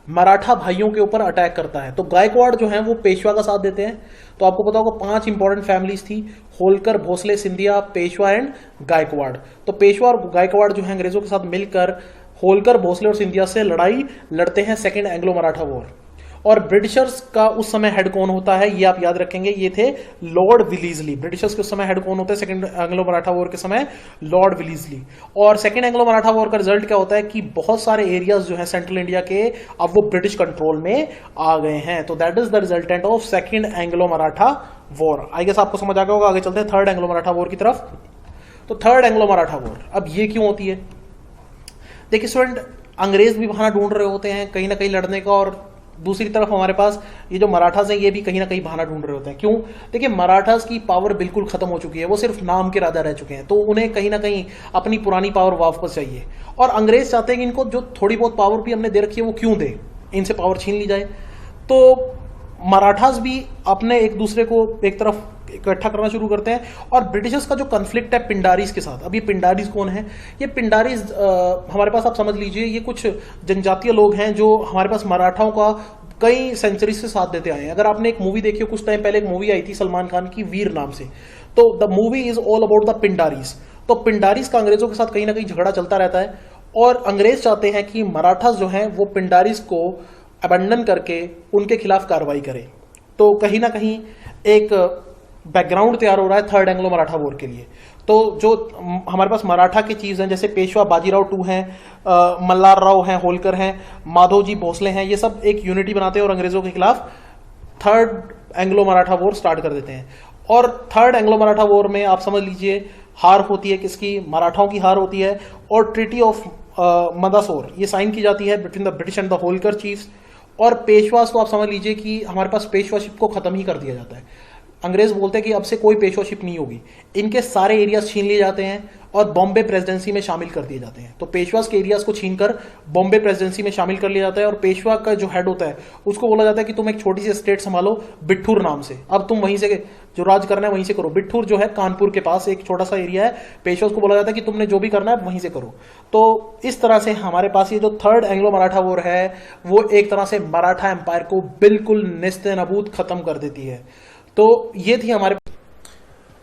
मराठा भाइयों के ऊपर अटैक करता है। तो गायकवाड़ जो है वो पेशवा का साथ देते हैं। तो आपको पता होगा 5 इंपॉर्टेंट फैमिलीज थी, होलकर, भोसले, सिंधिया, पेशवा एंड गायकवाड़। तो पेशवा और गायकवाड़ जो है अंग्रेजों के साथ मिलकर होलकर, भोसले और सिंधिया से लड़ाई लड़ते हैं, सेकंड एंग्लो मराठा वॉर। और ब्रिटिशर्स का उस समय हेड कौन होता है, ये आप याद रखेंगे, ये थे लॉर्ड विलीजली। ब्रिटिशर्स के उस समय हेड कौन होता है सेकंड एंग्लो मराठा वॉर के समय? लॉर्ड विलीजली। और सेकंड एंग्लो मराठा वॉर का रिजल्ट क्या होता है कि बहुत सारे एरियाज जो है सेंट्रल इंडिया के अब वो ब्रिटिश कंट्रोल में आ गए हैं। तो that is the resultant of second Anglo Maratha war. I guess आपको समझ आ गया होगा। आगे चलते हैं थर्ड एंग्लो मराठा वॉर की तरफ। तो थर्ड एंग्लो मराठा वॉर, अब ये क्यों होती है? देखिए स्टूडेंट, अंग्रेज भी बहाना ढूंढ रहे होते हैं कहीं ना कहीं लड़ने का, और दूसरी तरफ हमारे पास ये जो मराठास हैं ये भी कहीं ना कहीं बहाना ढूंढ रहे होते हैं। क्यों? देखिए, मराठास की पावर बिल्कुल खत्म हो चुकी है, वो सिर्फ नाम के राजा रह चुके हैं, तो उन्हें कहीं ना कहीं अपनी पुरानी पावर वापस चाहिए। और अंग्रेज चाहते हैं कि इनको जो थोड़ी बहुत पावर भी हमने दे रखी है वो क्यों दे, इनसे पावर छीन ली जाए। तो मराठास भी अपने एक दूसरे को एक तरफ इकट्ठा करना शुरू करते हैं। और ब्रिटिशर्स का जो कन्फ्लिक्ट है पिंडारीज के साथ, अब ये पिंडारीज कौन है? ये पिंडारीज हमारे पास आप समझ लीजिए ये कुछ जनजातीय लोग हैं जो हमारे पास मराठाओं का कई सेंचुरी से साथ देते आए हैं। अगर आपने एक मूवी देखी हो, कुछ टाइम पहले एक मूवी आई थी सलमान खान की, वीर नाम से, तो the movie is all about the Pindaris. तो पिंडारीज का अंग्रेजों के साथ कहीं ना कहीं झगड़ा चलता रहता है और अंग्रेज चाहते हैं कि मराठास जो हैं वो पिंडारीज को अबंडन करके उनके खिलाफ कार्रवाई करें। तो कहीं ना कहीं एक बैकग्राउंड तैयार हो रहा है थर्ड एंग्लो मराठा वॉर के लिए। तो जो हमारे पास मराठा की चीज हैं, जैसे पेशवा बाजीराव टू हैं, मल्हार राव हैं, होलकर हैं, माधोजी भोसले हैं, ये सब एक यूनिटी बनाते हैं और अंग्रेजों के खिलाफ third Anglo Maratha war start कर देते हैं। और थर्ड एंग्लो मराठा वॉर में आप समझ लीजिए हार होती है किसकी? मराठाओं की हार होती है। और ट्रीटी ऑफ मंदसौर ये साइन की जाती है between the British and the Holkar chiefs. और पेशवास को आप समझ लीजिए कि हमारे पास पेशवाशिप को खत्म ही कर दिया जाता है। अंग्रेज बोलते हैं कि अब से कोई पेशवाशिप नहीं होगी, इनके सारे एरियाज छीन लिए जाते हैं और बॉम्बे प्रेसिडेंसी में शामिल कर दिए जाते हैं। तो पेशवास के एरियाज को छीनकर बॉम्बे प्रेसिडेंसी में शामिल कर लिया जाता है और पेशवा का जो हेड होता है उसको बोला जाता है कि तुम एक छोटी सी स्टेट संभालो बिठूर नाम से, अब तुम वहीं से जो राज करना है वहीं से करो। बिठूर जो है कानपुर के पास एक छोटा सा एरिया है, पेशवास को बोला जाता है कि तुमने जो भी करना है वहीं से करो। तो इस तरह से हमारे पास ये जो थर्ड एंग्लो मराठा वॉर है वो एक तरह से मराठा एम्पायर को बिल्कुल नेस्ते नबूद खत्म कर देती है। तो ये थी हमारे।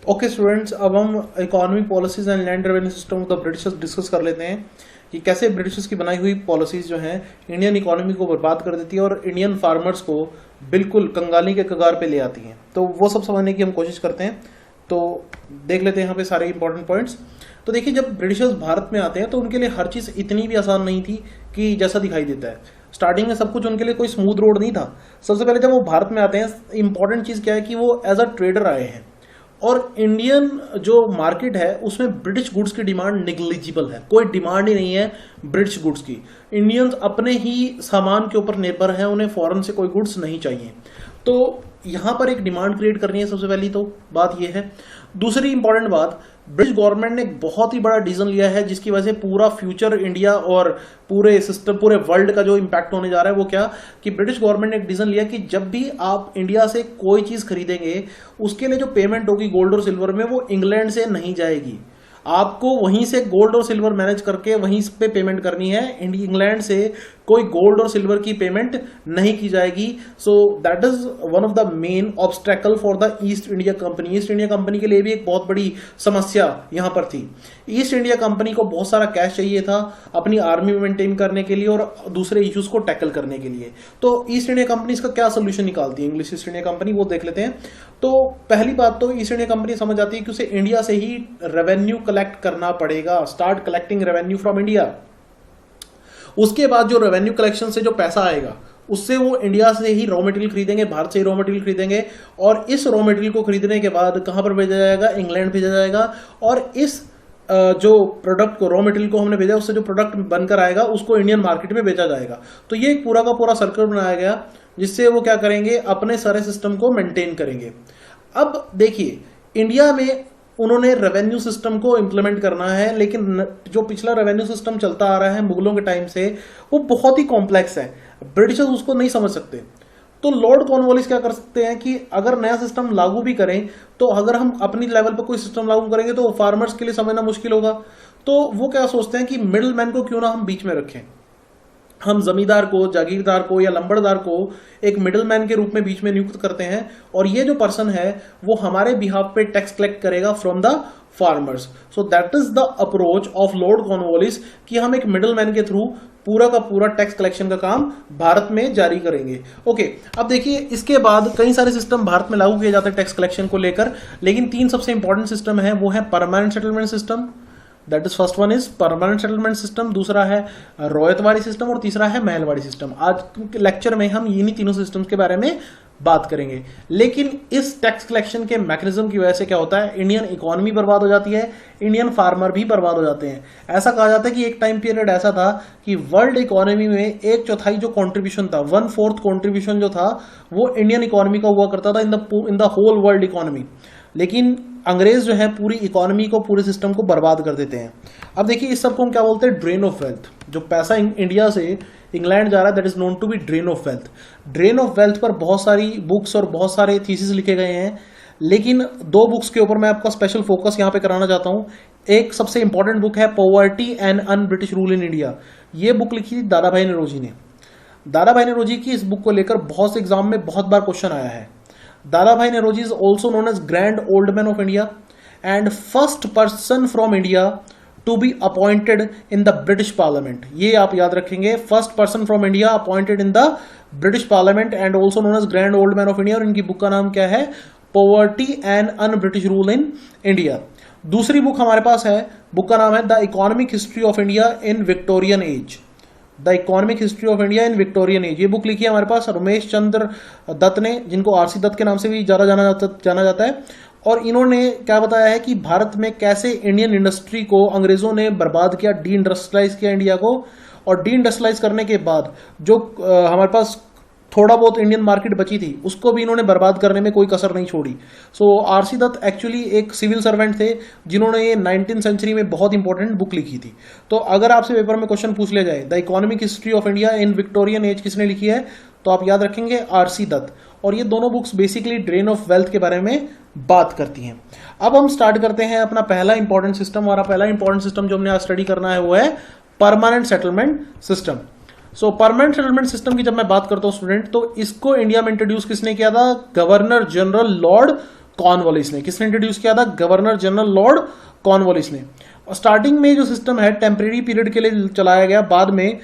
ओके स्टूडेंट्स, अब हम economic policies and land revenue system of the Britishers discuss कर लेते हैं कि कैसे ब्रिटिशर्स की बनाई हुई पॉलिसीज जो हैं इंडियन इकोनॉमी को बर्बाद कर देती है और इंडियन फार्मर्स को बिल्कुल कंगाली के कगार पे ले आती हैं। तो वो सब समझने की हम कोशिश करते हैं। तो देख लेते हैं यहाँ पे सारे इंपॉर्टेंट पॉइंट्स। तो देखिए, जब ब्रिटिशर्स भारत में आते हैं तो उनके लिए हर चीज़ इतनी भी आसान नहीं थी कि जैसा दिखाई देता है। स्टार्टिंग में सब कुछ उनके लिए कोई स्मूथ रोड नहीं था। सबसे पहले जब वो भारत में आते हैं, इंपॉर्टेंट चीज़ क्या है कि वो एज अ ट्रेडर आए हैं और इंडियन जो मार्केट है उसमें ब्रिटिश गुड्स की डिमांड निग्लिजिबल है, कोई डिमांड ही नहीं है ब्रिटिश गुड्स की। इंडियंस अपने ही सामान के ऊपर निर्भर हैं, उन्हें फॉरेन से कोई गुड्स नहीं चाहिए। तो यहां पर एक डिमांड क्रिएट करनी है, सबसे पहली तो बात यह है। दूसरी इंपॉर्टेंट बात, ब्रिटिश गवर्नमेंट ने एक बहुत ही बड़ा डिसीजन लिया है जिसकी वजह से पूरा फ्यूचर इंडिया और पूरे सिस्टम, पूरे वर्ल्ड का जो इंपैक्ट होने जा रहा है वो क्या, कि ब्रिटिश गवर्नमेंट ने एक डिसीजन लिया कि जब भी आप इंडिया से कोई चीज खरीदेंगे उसके लिए जो पेमेंट होगी गोल्ड और सिल्वर में, वो इंग्लैंड से नहीं जाएगी, आपको वहीं से गोल्ड और सिल्वर मैनेज करके वहीं पे पेमेंट करनी है। इंग्लैंड से कोई गोल्ड और सिल्वर की पेमेंट नहीं की जाएगी। सो that is one of the main obstacle for the east India company. East India company के लिए भी एक बहुत बड़ी समस्या यहां पर थी। ईस्ट इंडिया कंपनी को बहुत सारा कैश चाहिए था अपनी आर्मी में मेंटेन करने के लिए और दूसरे इश्यूज को टैकल करने के लिए। तो ईस्ट इंडिया कंपनी इसका क्या सोल्यूशन निकालती है, इंग्लिश ईस्ट इंडिया कंपनी, वो देख लेते हैं। तो पहली बात तो ईस्ट इंडिया कंपनी समझ आती है कि उसे इंडिया से ही रेवेन्यू कलेक्ट करना पड़ेगा, start collecting revenue from India. उसके बाद जो रेवेन्यू कलेक्शन से जो पैसा आएगा उससे वो इंडिया से ही रॉ मटेरियल खरीदेंगे, भारत से ही रॉ मटेरियल खरीदेंगे, और इस रॉ मटेरियल को खरीदने के बाद कहां पर भेजा जाएगा, इंग्लैंड भेजा जाएगा। और इस जो प्रोडक्ट को, रॉ मटेरियल को हमने भेजा, उससे जो प्रोडक्ट बनकर आएगा उसको इंडियन मार्केट में बेचा जाएगा। तो ये एक पूरा का पूरा सर्कल बनाया गया जिससे वो क्या करेंगे, अपने सारे सिस्टम को मेंटेन करेंगे। अब देखिए, इंडिया में उन्होंने रेवेन्यू सिस्टम को इंप्लीमेंट करना है, लेकिन जो पिछला रेवेन्यू सिस्टम चलता आ रहा है मुगलों के टाइम से, वो बहुत ही कॉम्प्लेक्स है, ब्रिटिशर्स उसको नहीं समझ सकते। तो लॉर्ड कॉर्नवालिस क्या कर सकते हैं कि अगर नया सिस्टम लागू भी करें तो अगर हम अपनी लेवल पर कोई सिस्टम लागू करेंगे तो फार्मर्स के लिए समझना मुश्किल होगा। तो वो क्या सोचते हैं कि मिडिल मैन को क्यों ना हम बीच में रखें, हम जमींदार को, जागीरदार को या लंबड़दार को एक मिडिलमैन के रूप में बीच में नियुक्त करते हैं, और ये जो पर्सन है वो हमारे बिहाफ पे टैक्स कलेक्ट करेगा from the farmers. So that is the approach of Lord Cornwallis कि हम एक मिडिलमैन के थ्रू पूरा का पूरा टैक्स कलेक्शन का काम भारत में जारी करेंगे। ओके, अब देखिए, इसके बाद कई सारे सिस्टम भारत में लागू किए जाते हैं टैक्स कलेक्शन को लेकर, लेकिन तीन सबसे इंपॉर्टेंट सिस्टम है, वो है permanent settlement system, that is first one is permanent settlement system, दूसरा है रॉयतवाड़ी सिस्टम, और तीसरा है महलवाड़ी सिस्टम। आज के लेक्चर में हम इन्हीं तीनों सिस्टम्स के बारे में बात करेंगे। लेकिन इस टैक्स कलेक्शन के मैकेनिज्म की वजह से क्या होता है, इंडियन इकोनॉमी बर्बाद हो जाती है, इंडियन फार्मर भी बर्बाद हो जाते हैं। ऐसा कहा जाता है कि एक टाइम पीरियड ऐसा था कि वर्ल्ड इकोनॉमी में 1/4 जो कॉन्ट्रीब्यूशन था, 1/4 कॉन्ट्रीब्यूशन जो था, वो इंडियन इकोनॉमी का हुआ करता था in the whole world economy. लेकिन अंग्रेज जो है पूरी इकोनॉमी को, पूरे सिस्टम को बर्बाद कर देते हैं। अब देखिए, इस सबको हम क्या बोलते हैं, ड्रेन ऑफ वेल्थ। जो पैसा इंडिया से इंग्लैंड जा रहा है, that is known to be drain of wealth. Drain of wealth पर बहुत सारी बुक्स और बहुत सारे थीसिस लिखे गए हैं, लेकिन दो बुक्स के ऊपर मैं आपका स्पेशल फोकस यहां पे कराना चाहता हूं। एक सबसे इंपॉर्टेंट बुक है poverty and un British rule in India. ये बुक लिखी थी दादा भाई नौरोजी ने। दादा भाई नौरोजी की इस बुक को लेकर बहुत से एग्जाम में बहुत बार क्वेश्चन आया है। दादा भाई Naoroji is also known as Grand Old Man of India and first person from India to be appointed in the British Parliament. ये आप याद रखेंगे, first person from India appointed in the British Parliament and also known as Grand Old Man of India। और इनकी book का नाम क्या है, Poverty and Un-British Rule in India। दूसरी बुक हमारे पास है, बुक का नाम है the economic history of India in Victorian age. The economic history of India in Victorian age, ये बुक लिखी है हमारे पास रमेश चंद्र दत्त ने, जिनको आरसी दत्त के नाम से भी ज्यादा जाना जाता है। और इन्होंने क्या बताया है कि भारत में कैसे इंडियन इंडस्ट्री को अंग्रेजों ने बर्बाद किया, डी इंडस्ट्रियलाइज किया इंडिया को, और डी इंडस्ट्रियलाइज करने के बाद जो हमारे पास थोड़ा बहुत इंडियन मार्केट बची थी उसको भी इन्होंने बर्बाद करने में कोई कसर नहीं छोड़ी। सो आरसी दत्त एक्चुअली एक सिविल सर्वेंट थे जिन्होंने ये 19th सेंचुरी में बहुत इंपॉर्टेंट बुक लिखी थी। तो अगर आपसे पेपर में क्वेश्चन पूछ लिया जाए the economic history of India in Victorian age किसने लिखी है, तो आप याद रखेंगे आरसी दत्त। और ये दोनों books basically drain of wealth के बारे में बात करती हैं। अब हम स्टार्ट करते हैं अपना पहला इंपॉर्टेंट सिस्टम। हमारा पहला इंपॉर्टेंट सिस्टम जो हमने आज स्टडी करना है वो है परमानेंट सेटलमेंट सिस्टम। सो परमानेंट सेटलमेंट सिस्टम की जब मैं बात करता हूं स्टूडेंट, तो इसको इंडिया में इंट्रोड्यूस किसने किया था, गवर्नर जनरल लॉर्ड कॉर्नवालिस ने। किसने इंट्रोड्यूस किया था, गवर्नर जनरल लॉर्ड कॉर्नवालिस ने। और स्टार्टिंग में जो सिस्टम है टेम्परेरी पीरियड के लिए चलाया गया, बाद में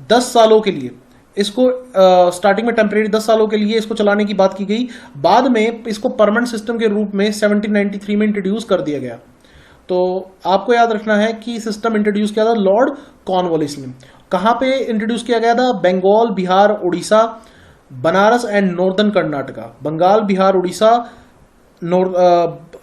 10 सालों के लिए इसको स्टार्टिंग में टेम्परेरी 10 सालों के लिए इसको चलाने की बात की गई, बाद में इसको परमानेंट सिस्टम के रूप में 1793 में इंट्रोड्यूस कर दिया गया। तो आपको याद रखना है कि सिस्टम इंट्रोड्यूस किया था लॉर्ड कॉर्नवालिस ने। कहां पे इंट्रोड्यूस किया गया था, Bengal, Bihar, Orissa, Banaras and northern Karnataka. Bengal, Bihar, Orissa,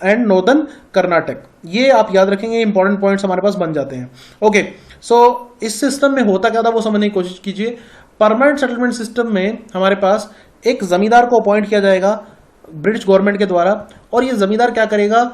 and northern Karnataka. ये आप याद रखेंगे, इंपॉर्टेंट पॉइंट्स हमारे पास बन जाते हैं। ओके, सो इस सिस्टम में होता क्या था वो समझने की कोशिश कीजिए। परमानेंट सेटलमेंट सिस्टम में हमारे पास एक जमींदार को अपॉइंट किया जाएगा ब्रिटिश गवर्नमेंट के द्वारा, और ये जमींदार क्या करेगा,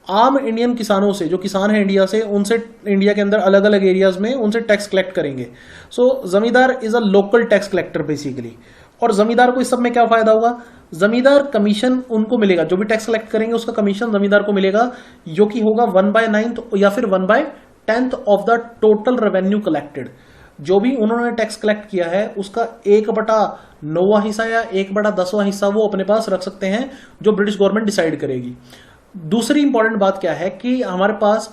आम इंडियन किसानों से, जो किसान हैं इंडिया से, उनसे इंडिया के अंदर अलग अलग एरियाज में उनसे टैक्स कलेक्ट करेंगे। सो जमींदार is a local tax collector basically. और जमींदार को इस सब में क्या फायदा होगा, जमींदार कमीशन उनको मिलेगा, जो भी टैक्स कलेक्ट करेंगे उसका कमीशन जमींदार को मिलेगा, जो कि होगा 1/9 या फिर 1/10 of the total revenue collected. जो भी उन्होंने टैक्स कलेक्ट किया है उसका 1/9 हिस्सा या 1/10 हिस्सा वो अपने पास रख सकते हैं, जो ब्रिटिश गवर्नमेंट डिसाइड करेगी। दूसरी इंपॉर्टेंट बात क्या है कि हमारे पास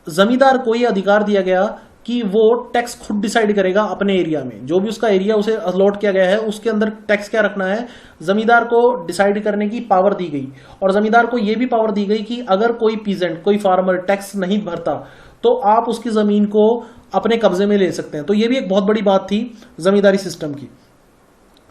जमींदार को यह अधिकार दिया गया कि वो टैक्स खुद डिसाइड करेगा अपने एरिया में, जो भी उसका एरिया उसे अलॉट किया गया है उसके अंदर टैक्स क्या रखना है, जमींदार को डिसाइड करने की पावर दी गई। और जमींदार को यह भी पावर दी गई कि अगर कोई पीजेंट, कोई फार्मर टैक्स नहीं भरता तो आप उसकी जमीन को अपने कब्जे में ले सकते हैं। तो यह भी एक बहुत बड़ी बात थी जमींदारी सिस्टम की।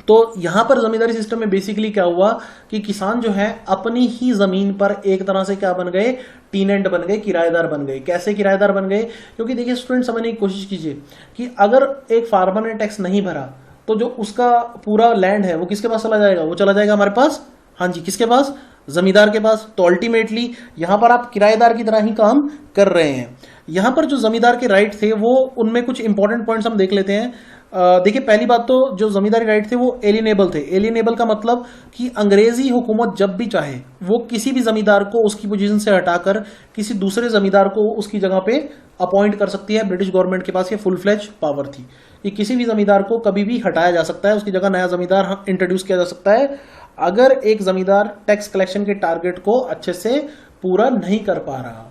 तो यहां पर जमींदारी सिस्टम में बेसिकली क्या हुआ कि किसान जो है अपनी ही जमीन पर एक तरह से क्या बन गए, टीनेंट बन गए, किराएदार बन गए। कैसे किराएदार बन गए, क्योंकि देखिए स्टूडेंट समझने की कोशिश कीजिए कि अगर एक फार्मर ने टैक्स नहीं भरा तो जो उसका पूरा लैंड है वो किसके पास चला जाएगा, वो चला जाएगा हमारे पास, हाँ जी, किसके पास, जमींदार के पास। तो अल्टीमेटली यहां पर आप किराएदार की तरह ही काम कर रहे हैं। यहां पर जो जमींदार के राइट थे वो, उनमें कुछ इंपॉर्टेंट पॉइंट्स हम देख लेते हैं। देखिए पहली बात तो जो जमींदारी राइट थे वो एलिनेबल थे। एलिनेबल का मतलब कि अंग्रेजी हुकूमत जब भी चाहे वो किसी भी जमींदार को उसकी पोजीशन से हटाकर किसी दूसरे जमींदार को उसकी जगह पे अपॉइंट कर सकती है। ब्रिटिश गवर्नमेंट के पास ये फुल फ्लेज पावर थी कि किसी भी जमींदार को कभी भी हटाया जा सकता है, उसकी जगह नया जमींदार इंट्रोड्यूस किया जा सकता है, अगर एक जमींदार टैक्स कलेक्शन के टारगेट को अच्छे से पूरा नहीं कर पा रहा।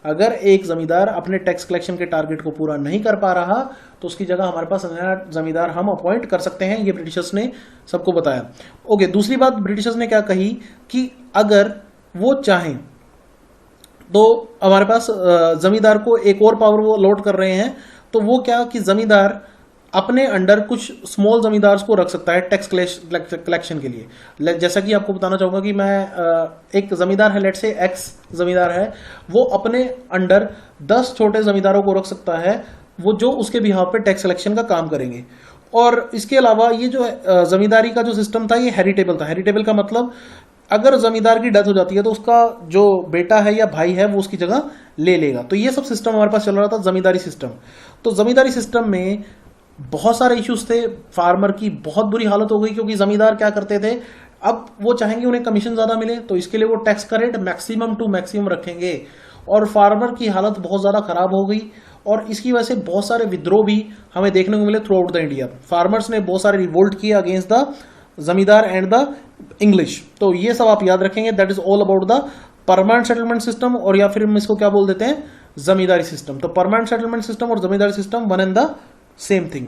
अगर एक जमींदार अपने टैक्स कलेक्शन के टारगेट को पूरा नहीं कर पा रहा तो उसकी जगह हमारे पास नया जमींदार हम अपॉइंट कर सकते हैं। ये ब्रिटिशर्स ने सबको बताया। ओके, दूसरी बात ब्रिटिशर्स ने क्या कही कि अगर वो चाहें तो हमारे पास जमींदार को एक और पावर वो अलॉट कर रहे हैं। तो वो क्या कि जमींदार अपने अंडर कुछ स्मॉल जमींदार्स को रख सकता है टैक्स कलेक्शन के लिए। जैसा कि आपको बताना चाहूंगा कि मैं एक जमींदार है, लेट से एक्स जमींदार है, वो अपने अंडर 10 छोटे जमींदारों को रख सकता है, वो जो उसके बिहाफ पे टैक्स कलेक्शन का काम करेंगे। और इसके अलावा ये जो जमींदारी का जो सिस्टम था ये हेरिटेबल था। हेरिटेबल का मतलब अगर जमींदार की डेथ हो जाती है तो उसका जो बेटा है या भाई है वो उसकी जगह ले लेगा। तो ये सब सिस्टम हमारे पास चल रहा था, जमींदारी सिस्टम। तो जमींदारी सिस्टम में बहुत सारे इश्यूज थे। फार्मर की बहुत बुरी हालत हो गई क्योंकि जमींदार क्या करते थे, अब वो चाहेंगे उन्हें कमीशन ज्यादा मिले तो इसके लिए वो टैक्स का रेट मैक्सिमम टू मैक्सिमम रखेंगे। और फार्मर की हालत बहुत ज्यादा खराब हो गई और इसकी वजह से बहुत सारे विद्रोह भी हमें देखने को मिले throughout the India. Farmers ने बहुत सारे रिवोल्ट किए against the zamindar and the English. तो ये सब आप याद रखेंगे। That is all about the permanent settlement system, और या फिर हम इसको क्या बोल देते हैं, जमींदारी सिस्टम। तो परमानेंट सेटलमेंट सिस्टम और zamindari system one and the same thing.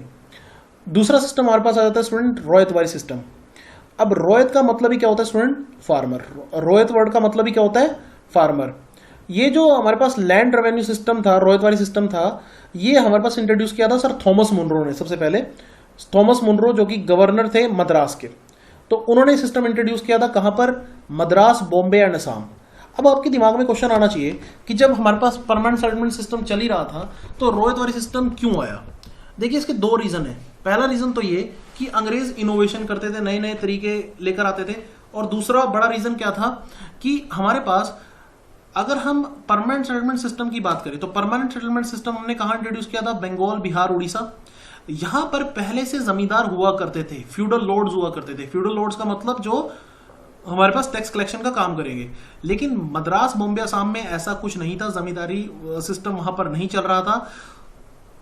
दूसरा सिस्टम हमारे पास आ जाता है स्टूडेंट रोयतवारी सिस्टम। अब रोयत का मतलब ही क्या होता है स्टूडेंट, फार्मर। रोयत वर्ड का मतलब ही क्या होता है, फार्मर। ये जो हमारे पास लैंड रेवेन्यू सिस्टम था, रोयतवारी सिस्टम था, ये हमारे पास इंट्रोड्यूस किया था सर थॉमस मुनरो ने। सबसे पहले थॉमस मुनरो जो कि गवर्नर थे मद्रास के, तो उन्होंने सिस्टम इंट्रोड्यूस किया था कहां पर, मद्रास, बॉम्बे एंड असम। अब आपके दिमाग में क्वेश्चन आना चाहिए कि जब हमारे पास परमानेंट सेटलमेंट सिस्टम चल ही रहा था तो रोयतवारी सिस्टम क्यों आया। देखिए इसके दो रीजन है। पहला रीजन तो ये कि अंग्रेज इनोवेशन करते थे, नए नए तरीके लेकर आते थे। और दूसरा बड़ा रीजन क्या था कि हमारे पास अगर हम परमानेंट सेटलमेंट सिस्टम की बात करें तो परमानेंट सेटलमेंट सिस्टम हमने कहां इंट्रोड्यूस किया था, बंगाल, बिहार, उड़ीसा। यहां पर पहले से जमींदार हुआ करते थे, फ्यूडल लॉर्ड्स हुआ करते थे। फ्यूडल लॉर्ड्स का मतलब जो हमारे पास टैक्स कलेक्शन का काम करेंगे। लेकिन मद्रास, बॉम्बे, असम में ऐसा कुछ नहीं था, जमींदारी सिस्टम वहां पर नहीं चल रहा था।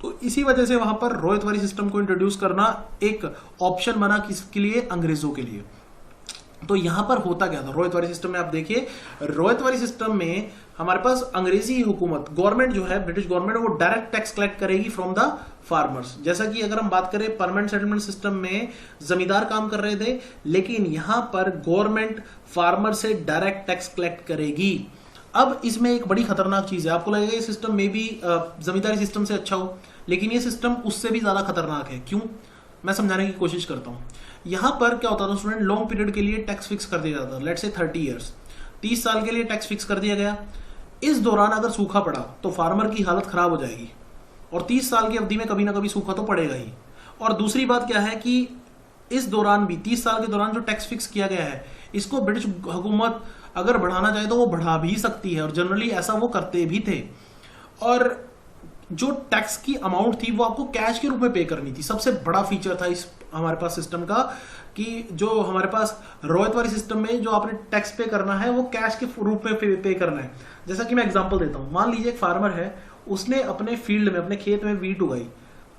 तो इसी वजह से वहां पर रोयतवारी सिस्टम को इंट्रोड्यूस करना एक ऑप्शन बना, किसके लिए, अंग्रेजों के लिए। तो यहां पर होता क्या था रोयतवारी सिस्टम में, आप देखिए रोयतवारी सिस्टम में हमारे पास अंग्रेजी हुकूमत, गवर्नमेंट जो है, ब्रिटिश गवर्नमेंट, वो डायरेक्ट टैक्स कलेक्ट करेगी फ्रॉम द फार्मर्स। जैसा कि अगर हम बात करें परमानेंट सेटलमेंट सिस्टम में जमींदार काम कर रहे थे, लेकिन यहां पर गवर्नमेंट फार्मर से डायरेक्ट टैक्स कलेक्ट करेगी। अब इसमें एक बड़ी खतरनाक चीज है, आपको लगेगा ये सिस्टम में भी जमींदारी सिस्टम से अच्छा हो, लेकिन ये सिस्टम उससे भी ज्यादा खतरनाक है। क्यों, मैं समझाने की कोशिश करता हूं। यहां पर क्या होता था स्टूडेंट, लॉन्ग पीरियड के लिए टैक्स फिक्स कर दिया जाता था, लेट्स से 30 इयर्स। 30 साल के लिए टैक्स फिक्स कर दिया गया। इस दौरान अगर सूखा पड़ा तो फार्मर की हालत खराब हो जाएगी, और 30 साल की अवधि में कभी ना कभी सूखा तो पड़ेगा ही। और दूसरी बात क्या है कि इस दौरान भी 30 साल के दौरान जो टैक्स फिक्स किया गया है, इसको ब्रिटिश हुकूमत अगर बढ़ाना चाहे तो वो बढ़ा भी सकती है, और जनरली ऐसा वो करते भी थे। और जो टैक्स की अमाउंट थी वो आपको कैश के रूप में पे करनी थी। सबसे बड़ा फीचर था इस हमारे पास सिस्टम का कि जो हमारे पास रोयतवारी सिस्टम में जो आपने टैक्स पे करना है वो कैश के रूप में पे करना है। जैसा कि मैं एग्जांपल देता हूं, मान लीजिए एक फार्मर है, उसने अपने फील्ड में, अपने खेत में वीट उगाई,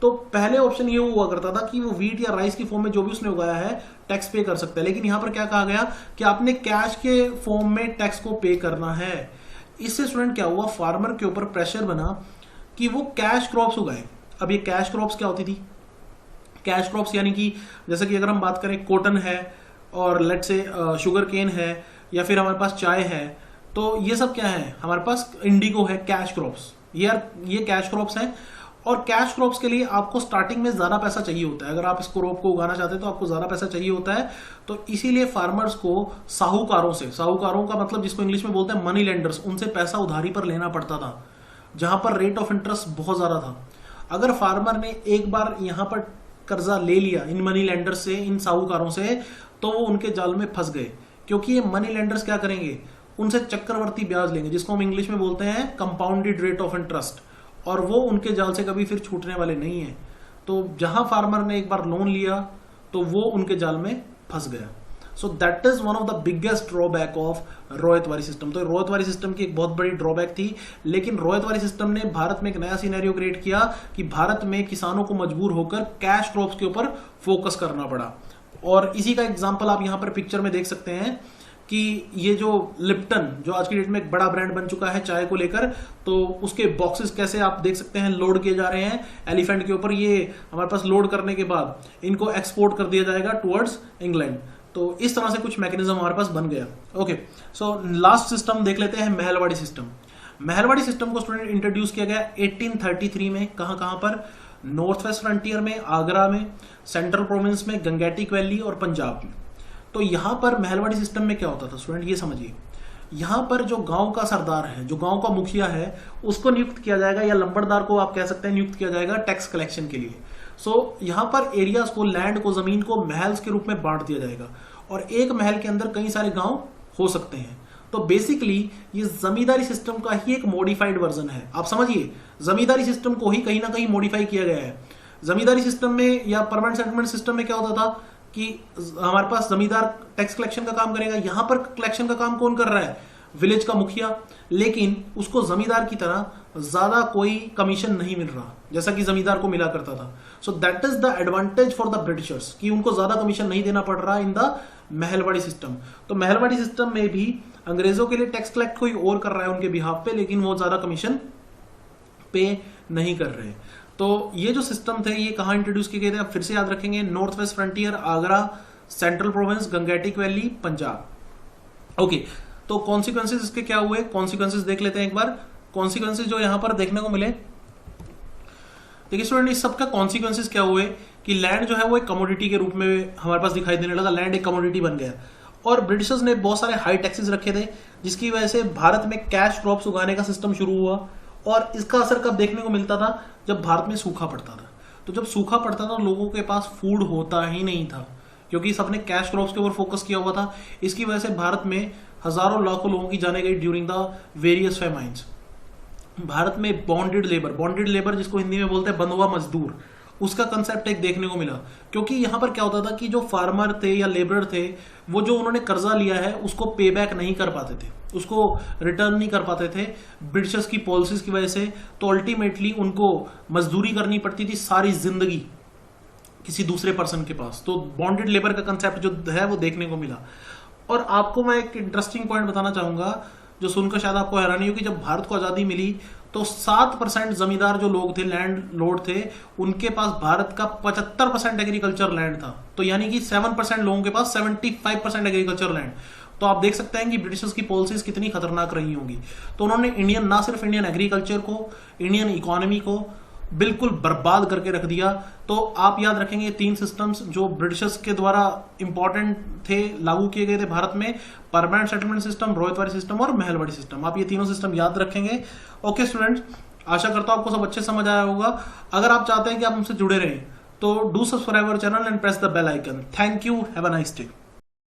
तो पहले ऑप्शन ये हुआ करता था कि वो वीट या राइस की फॉर्म में जो भी उसने उगाया है टैक्स पे कर सकता है। लेकिन यहां पर क्या कहा गया कि आपने कैश के फॉर्म में टैक्स को पे करना है। इससे स्टूडेंट क्या हुआ, फार्मर के ऊपर प्रेशर बना कि वो कैश क्रॉप्स उगाए। अब ये कैश क्रॉप्स क्या होती थी? कैश क्रॉप्स यानी कि जैसे कि अगर हम बात करें कॉटन है और लेट से शुगर केन है या फिर हमारे पास चाय है, तो ये सब क्या है, हमारे पास इंडिगो है, कैश क्रॉप्स। ये कैश क्रॉप्स हैं। और कैश क्रॉप्स के लिए आपको स्टार्टिंग में ज्यादा पैसा चाहिए होता है। अगर आप इस क्रॉप को उगाना चाहते हैं तो आपको ज्यादा पैसा चाहिए होता है। तो इसीलिए फार्मर्स को साहूकारों का मतलब जिसको इंग्लिश में बोलते हैं मनी लेंडर्स, उनसे पैसा उधारी पर लेना पड़ता था, जहां पर रेट ऑफ इंटरेस्ट बहुत ज्यादा था। अगर फार्मर ने एक बार यहां पर कर्जा ले लिया इन मनी लेंडर्स से, इन साहूकारों से, तो वो उनके जाल में फंस गए। क्योंकि ये मनी लेंडर्स क्या करेंगे, उनसे चक्रवर्ती ब्याज लेंगे, जिसको हम इंग्लिश में बोलते हैं कंपाउंडेड रेट ऑफ इंटरेस्ट, और वो उनके जाल से कभी फिर छूटने वाले नहीं है। तो जहां फार्मर ने एक बार लोन लिया तो वो उनके जाल में फंस गया। So that is one of the biggest drawback of Ryotwari system. तो रोयतवारी सिस्टम की एक बहुत बड़ी ड्रॉबैक थी, लेकिन रोयतवारी सिस्टम ने भारत में एक नया सिनेरियो क्रिएट किया कि भारत में किसानों को मजबूर होकर कैश क्रॉप्स के ऊपर फोकस करना पड़ा। और इसी का एग्जाम्पल आप यहां पर पिक्चर में देख सकते हैं कि ये जो लिप्टन, जो आज की डेट में एक बड़ा ब्रांड बन चुका है चाय को लेकर, तो उसके बॉक्सेस कैसे आप देख सकते हैं लोड किए जा रहे हैं एलिफेंट के ऊपर। ये हमारे पास लोड करने के बाद इनको एक्सपोर्ट कर दिया जाएगा टुवर्ड्स इंग्लैंड। तो इस तरह से कुछ मैकेनिज्म हमारे पास बन गया। ओके, सो लास्ट सिस्टम देख लेते हैं, महलवाड़ी सिस्टम। महलवाड़ी सिस्टम को स्टूडेंट इंट्रोड्यूस किया गया 1833 में। कहां पर? नॉर्थ वेस्ट फ्रंटियर में, आगरा में, सेंट्रल प्रोविंस में, गंगेटिक वैली और पंजाब में। तो यहां पर महलवाड़ी सिस्टम में क्या होता था स्टूडेंट, ये समझिए। यहां पर जो गांव का सरदार है, जो गांव का मुखिया है, उसको नियुक्त किया जाएगा, या लंबड़दार को आप कह सकते हैं नियुक्त किया जाएगा टैक्स कलेक्शन के लिए। सो यहां पर एरियाज को, लैंड को, जमीन को महल्स के रूप में बांट दिया जाएगा, और एक महल के अंदर कई सारे गांव हो सकते हैं। तो बेसिकली ये जमींदारी सिस्टम का ही एक मॉडिफाइड वर्जन है। आप समझिए, जमींदारी सिस्टम को ही कहीं ना कहीं मॉडिफाई किया गया है। जमींदारी सिस्टम में या परमानेंट सेटलमेंट सिस्टम में क्या होता था कि हमारे पास जमींदार टैक्स कलेक्शन का काम करेगा। यहां पर कलेक्शन का काम कौन कर रहा है? विलेज का मुखिया, लेकिन उसको जमींदार की तरह ज्यादा कोई कमीशन नहीं मिल रहा जैसा कि जमींदार को मिला करता था। सो that is the advantage for the Britishers कि उनको ज्यादा कमीशन नहीं देना पड़ रहा इन द महलवाड़ी सिस्टम। तो महलवाड़ी सिस्टम में भी अंग्रेजों के लिए टैक्स कलेक्ट कोई और कर रहा है उनके बिहाफ पे, लेकिन वो ज्यादा कमीशन पे नहीं कर रहे। तो ये जो सिस्टम थे ये कहां इंट्रोड्यूस किए गए थे, आप फिर से याद रखेंगे, north west frontier, Agra, central province, Gangetic valley, Punjab. Okay, तो कॉन्सिक्वेंसेज इसके क्या हुए, कॉन्सिक्वेंसेज देख लेते हैं एक बार। कॉन्सिक्वेंसेज जो यहां पर देखने को मिले, देखिए स्टूडेंट, इस सबका कॉन्सिक्वेंसेज क्या हुए कि लैंड जो है वो एक कमोडिटी के रूप में हमारे पास दिखाई देने लगा। लैंड एक कमोडिटी बन गया, और ब्रिटिशर्स ने बहुत सारे हाई टैक्सेस रखे थे, जिसकी वजह से भारत में कैश क्रॉप्स उगाने का सिस्टम शुरू हुआ। और इसका असर कब देखने को मिलता था? जब भारत में सूखा पड़ता था। तो जब सूखा पड़ता था लोगों के पास फूड होता ही नहीं था, क्योंकि सबने कैश क्रॉप्स के ऊपर फोकस किया हुआ था। इसकी वजह से भारत में हजारों लाखों लोगों की जाने गई ड्यूरिंग द वेरियस फेमाइन्स। भारत में बॉन्डेड लेबर जिसको हिंदी में बोलते हैं बंधुआ मजदूर, उसका कंसेप्ट एक देखने को मिला। क्योंकि यहां पर क्या होता था कि जो फार्मर थे या लेबरर थे, वो जो उन्होंने कर्जा लिया है उसको पे बैक नहीं कर पाते थे, उसको रिटर्न नहीं कर पाते थे ब्रिटिशर्स की पॉलिसीज की वजह से। तो अल्टीमेटली उनको मजदूरी करनी पड़ती थी सारी जिंदगी किसी दूसरे पर्सन के पास। तो बॉन्डेड लेबर का कंसेप्ट जो है वो देखने को मिला। और आपको मैं एक इंटरेस्टिंग पॉइंट बताना चाहूंगा जो सुनकर शायद आपको हैरानी होगी। जब भारत को आजादी मिली तो 7% जमींदार जो लोग थे, लैंड लॉर्ड थे, उनके पास भारत का 75% एग्रीकल्चर लैंड था। तो यानी कि 7% लोगों के पास 75% एग्रीकल्चर लैंड। तो आप देख सकते हैं कि ब्रिटिशर्स की पॉलिसीज कितनी खतरनाक रही होंगी। तो उन्होंने ना सिर्फ इंडियन एग्रीकल्चर को, इंडियन इकोनॉमी को बिल्कुल बर्बाद करके रख दिया। तो आप याद रखेंगे 3 सिस्टम्स जो ब्रिटिशर्स के द्वारा इंपॉर्टेंट थे, लागू किए गए थे भारत में, परमानेंट सेटलमेंट सिस्टम, रोहितवाड़ी सिस्टम और महलवाड़ी सिस्टम। आप ये तीनों सिस्टम याद रखेंगे। ओके स्टूडेंट्स, आशा करता हूं आपको सब अच्छे समझ आया होगा। अगर आप चाहते हैं कि आप हमसे जुड़े रहें तो do subscribe our channel and press the bell icon. Thank you, have a nice day.